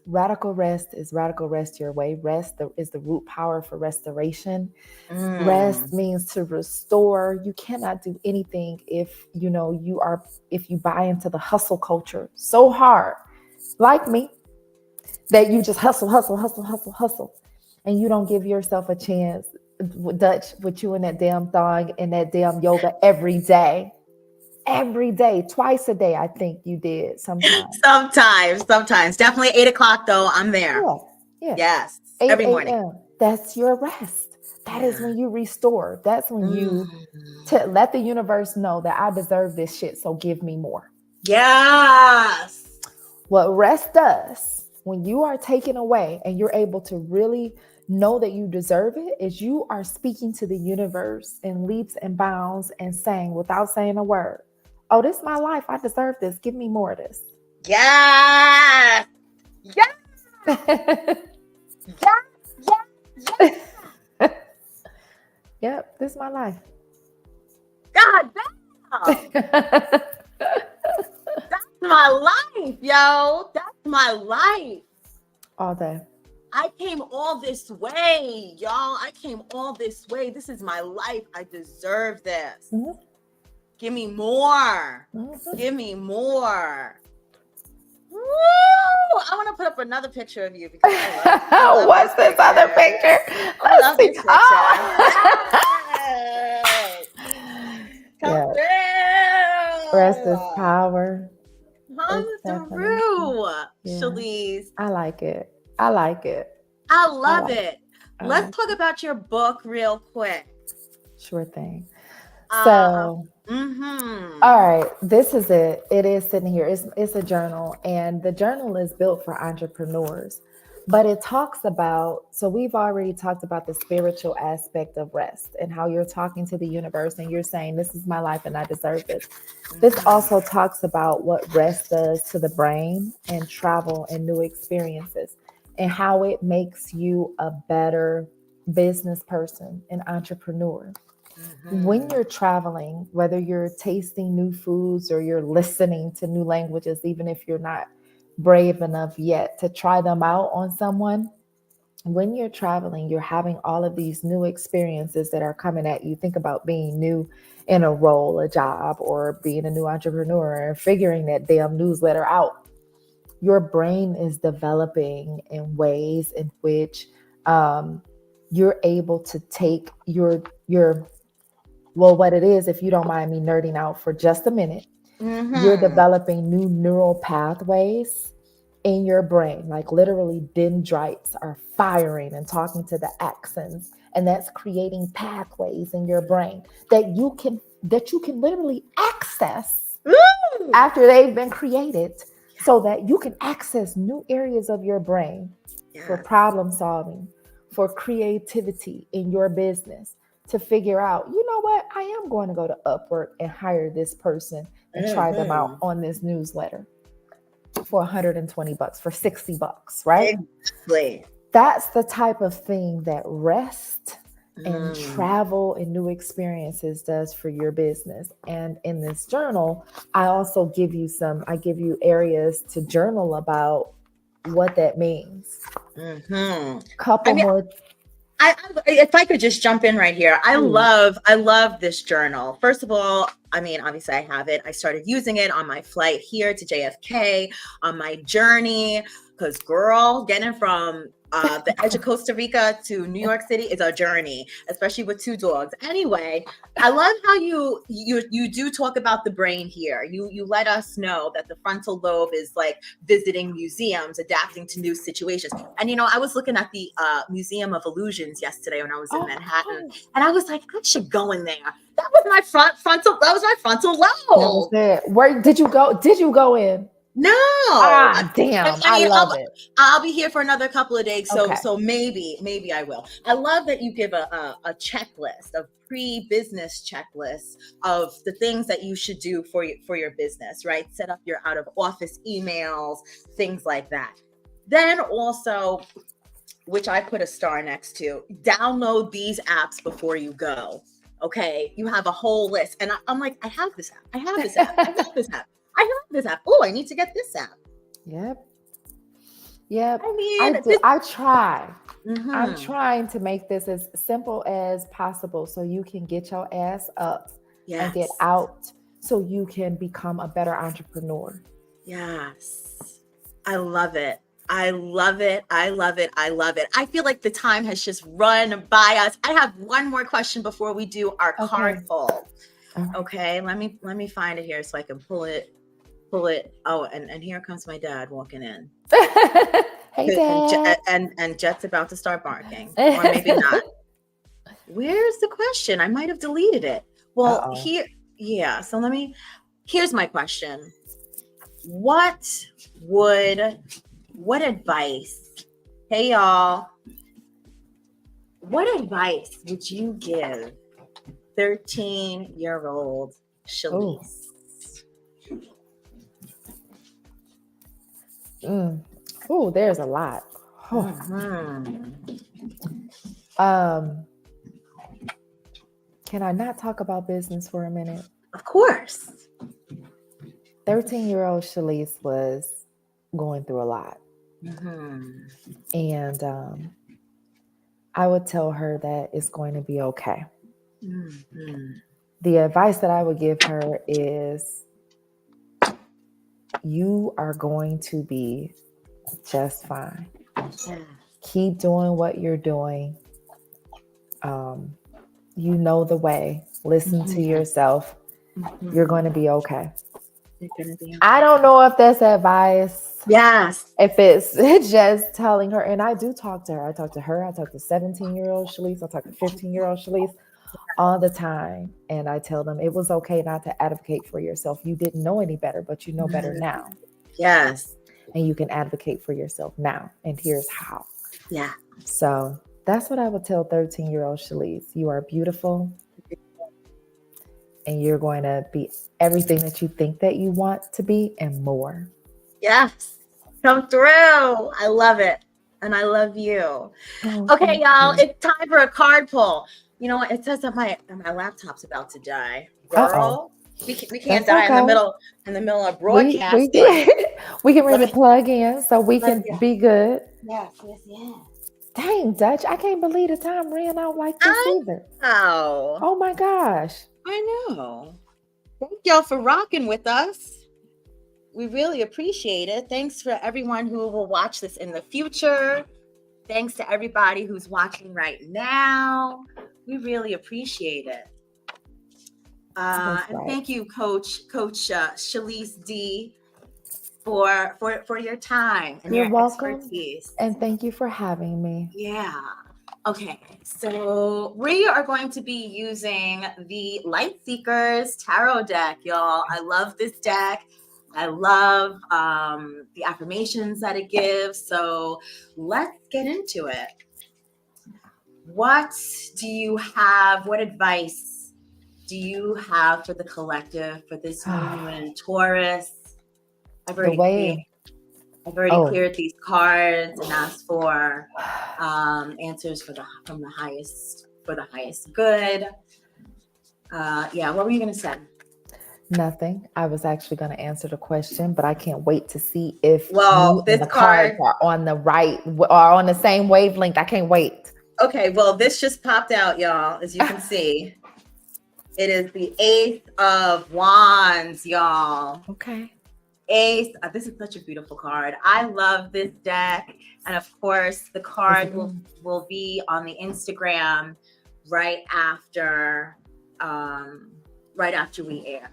radical rest is radical rest your way. Rest is the root power for restoration. Rest means to restore. You cannot do anything if you buy into the hustle culture so hard, like me, that you just hustle. And you don't give yourself a chance, Dutch, with you in that damn thong and that damn yoga every day, twice a day. I think you did sometimes. Sometimes. Definitely 8 o'clock though. I'm there. Yeah. Yes. 8 every morning. a.m. That's your rest. That is when you restore. That's when you let the universe know that I deserve this shit. So give me more. Yes. What rest does when you are taken away and you're able to really know that you deserve it is you are speaking to the universe in leaps and bounds and saying without saying a word, oh, this is my life. I deserve this. Give me more of this. Yes. Yes. my life. God damn. That's my life, yo. That's my life. All day. I came all this way, y'all. I came all this way. This is my life. I deserve this. Mhm. Give me more. Mhm. Give me more. Woo! I want to put up another picture of you because I love What's this other picture? I love this picture. Come through. Rest is power. Come It's definitely- through, Yeah. Shalece. I like it. I like it. I love like it. I Let's like talk about your book real quick. Sure thing. So, Mm-hmm. all right, this is it. It is sitting here. It's a journal, and the journal is built for entrepreneurs. But it talks about, so we've already talked about the spiritual aspect of rest and how you're talking to the universe and you're saying, this is my life and I deserve this. This also talks about what rest does to the brain and travel and new experiences and how it makes you a better business person, an entrepreneur. When you're traveling, whether you're tasting new foods or you're listening to new languages, even if you're not brave enough yet to try them out on someone, when you're traveling, you're having all of these new experiences that are coming at you. Think about being new in a role, a job, or being a new entrepreneur and figuring that damn newsletter out. Your brain is developing in ways in which you're able to take your well, what it is, if you don't mind me nerding out for just a minute, you're developing new neural pathways in your brain, like literally dendrites are firing and talking to the axons, and that's creating pathways in your brain that you can literally access after they've been created, so that you can access new areas of your brain for problem solving, for creativity in your business, to figure out, you know what, I am going to go to Upwork and hire this person and try them out on this newsletter for $120, for $60, right? Exactly. That's the type of thing that rest and travel and new experiences does for your business. And in this journal, I also give you areas to journal about what that means. Couple more. If I could just jump in right here, I love this journal. First of all, I mean, obviously I have it. I started using it on my flight here to JFK, on my journey, because girl, getting from the edge of Costa Rica to New York City is a journey, especially with two dogs. Anyway, I love how you do talk about the brain here. You let us know that the frontal lobe is like visiting museums, adapting to new situations. And I was looking at the Museum of Illusions yesterday when I was in Manhattan, and I was like, I should go in there. That was my frontal lobe. That was it. Where did you go? Did you go in? No. Damn. I mean, I love it. I'll be here for another couple of days. Okay. So maybe I will. I love that you give a checklist, of pre-business checklists of the things that you should do for your business, right? Set up your out of office emails, things like that. Then also, which I put a star next to, download these apps before you go. Okay. You have a whole list. And I'm like, I have this app. I have this app. I have this app. I have this app. Oh, I need to get this app. Yep. I mean, I try. I'm trying to make this as simple as possible so you can get your ass up and get out so you can become a better entrepreneur. Yes. I love it. I love it. I love it. I love it. I feel like the time has just run by us. I have one more question before we do our card pull. Okay. Let me find it here so I can pull it. Oh, and here comes my dad walking in. Hey, Dad. And Jet's about to start barking, or maybe not. Where's the question? I might have deleted it. Well, so here's my question. What advice, hey y'all, what advice would you give 13-year-old Shalece? Oh, there's a lot. Can I not talk about business for a minute? Of course. 13-year-old Shalece was going through a lot. Mm-hmm. And I would tell her that it's going to be okay. Mm-hmm. The advice that I would give her is you are going to be just fine. Yeah. Keep doing what you're doing. You know the way. Listen to yourself. Mm-hmm. You're going to be okay. You're gonna be okay. I don't know if that's advice. Yes. If it's just telling her, and I do talk to her. I talk to 17-year-old Shalece. I talk to 15-year-old Shalece all the time. And I tell them it was okay not to advocate for yourself. You didn't know any better, but you know better now. Yes. And you can advocate for yourself now. And here's how. Yeah. So that's what I would tell 13-year-old Shalece. You are beautiful. And you're going to be everything that you think that you want to be and more. Yes. Come through. I love it. And I love you. Oh, Okay, y'all. you. It's time for a card pull. You know what? It says that my laptop's about to die. Girl, we can't That's die okay. in the middle of We broadcasting. can ready to plug in so we can Let's go. be good. Yes. Dang, Dutch, I can't believe the time ran out like this either. Oh, Oh my gosh. I know. Thank y'all for rocking with us. We really appreciate it. Thanks for everyone who will watch this in the future. Thanks to everybody who's watching right now. We really appreciate it. And right. thank you, Coach Shalece D, for your time and You're your welcome. expertise. And thank you for having me. Yeah. Okay. So we are going to be using the Light Seekers Tarot deck, y'all. I love this deck. I love the affirmations that it gives. So let's get into it. What do you have? What advice do you have for the collective for this new moon in Taurus? I've already cleared these cards and asked for answers from the highest good. What were you gonna say? Nothing. I was actually going to answer the question, but I can't wait to see if this cards are on the right or on the same wavelength. I can't wait. Okay, well, this just popped out, y'all. As you can see, it is the Ace of Wands, y'all. Okay. Ace. This is such a beautiful card. I love this deck, and of course, the card will be on the Instagram right after we air.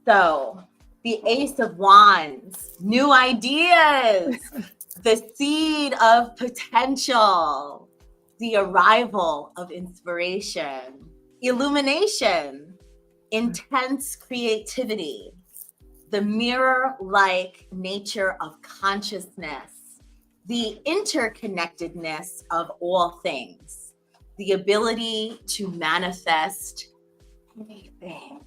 So, the Ace of Wands, new ideas, the seed of potential, the arrival of inspiration, illumination, intense creativity, the mirror-like nature of consciousness, the interconnectedness of all things, the ability to manifest anything.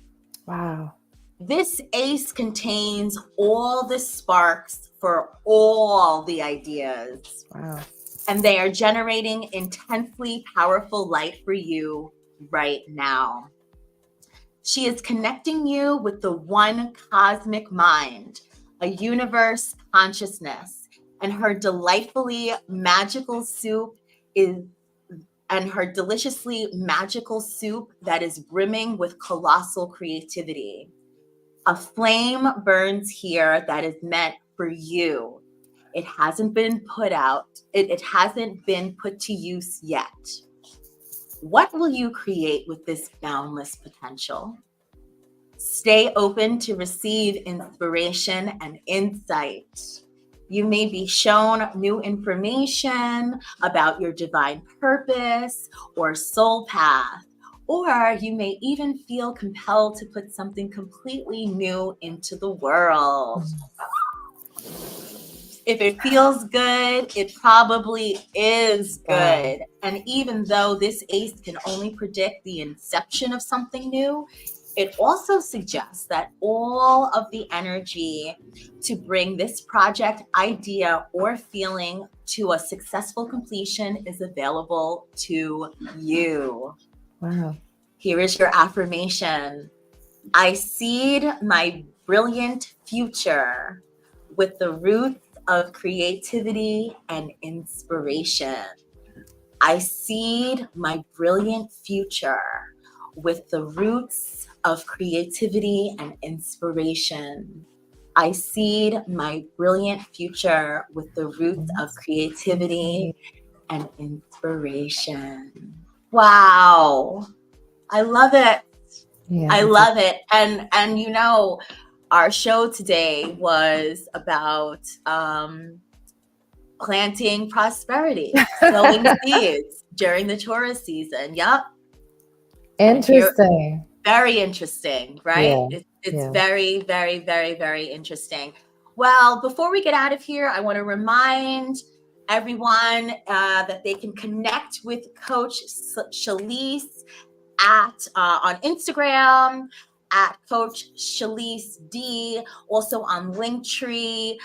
Wow. This ace contains all the sparks for all the ideas. Wow. And they are generating intensely powerful light for you right now. She is connecting you with the one cosmic mind, a universe consciousness, and her deliciously magical soup that is brimming with colossal creativity. A flame burns here that is meant for you. It hasn't been put out. It hasn't been put to use yet. What will you create with this boundless potential? Stay open to receive inspiration and insight. You may be shown new information about your divine purpose or soul path, or you may even feel compelled to put something completely new into the world. If it feels good, it probably is good. And even though this ace can only predict the inception of something new, it also suggests that all of the energy to bring this project, idea, or feeling to a successful completion is available to you. Wow. Here is your affirmation. I seed my brilliant future with the roots of creativity and inspiration. I seed my brilliant future with the roots of creativity and inspiration. I seed my brilliant future with the roots of creativity and inspiration. Wow. I love it. Yeah. I love it. And you know, our show today was about planting prosperity, sowing seeds during the Taurus season. Yep. Interesting. Very interesting, right? Yeah. It's very, very, very, very interesting. Well, before we get out of here, I want to remind everyone that they can connect with Coach Shalece at on Instagram at Coach Shalece D, also on Linktree,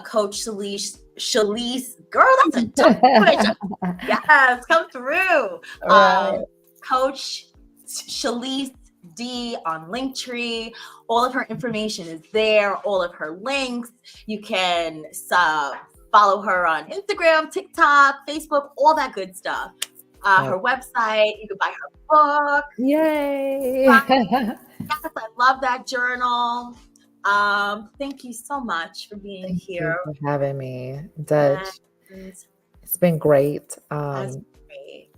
Coach Shalece, girl, that's a tough question. Yes, come through. Right. Coach Shalece D on Linktree. All of her information is there, all of her links. You can follow her on Instagram, TikTok, Facebook, all that good stuff. Her website, you can buy her book. Yay. Yes, I love that journal. Thank you so much for being here. Thank you for having me, Dutch. It's been great.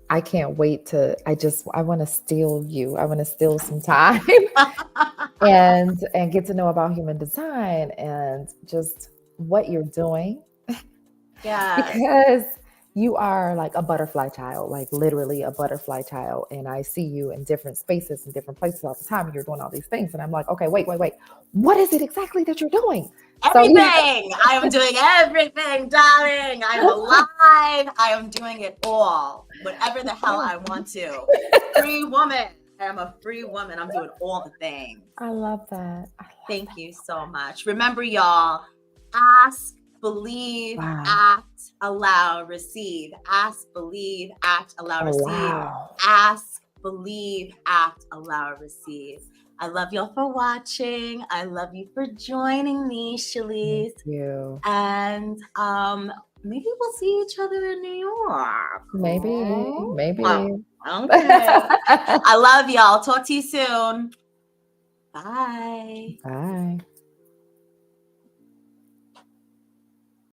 I can't wait to, I want to steal you. I want to steal some time and get to know about human design and just what you're doing. Yeah. Because you are like a butterfly child, like literally a butterfly child. And I see you in different spaces and different places all the time. And you're doing all these things. And I'm like, okay, wait. What is it exactly that you're doing? Everything. I am doing everything, darling. I am alive. I am doing it all. Whatever the hell I want to. Free woman. I am a free woman. I'm doing all the things. I love that. Thank you so much. Remember, y'all, ask, believe, act, allow, receive. Ask, believe, act, allow, receive. Ask, believe, act, allow, receive. I love y'all for watching. I love you for joining me, Shalece. Thank you. And maybe we'll see each other in New York. Maybe. Okay. I love y'all. Talk to you soon. Bye. Bye.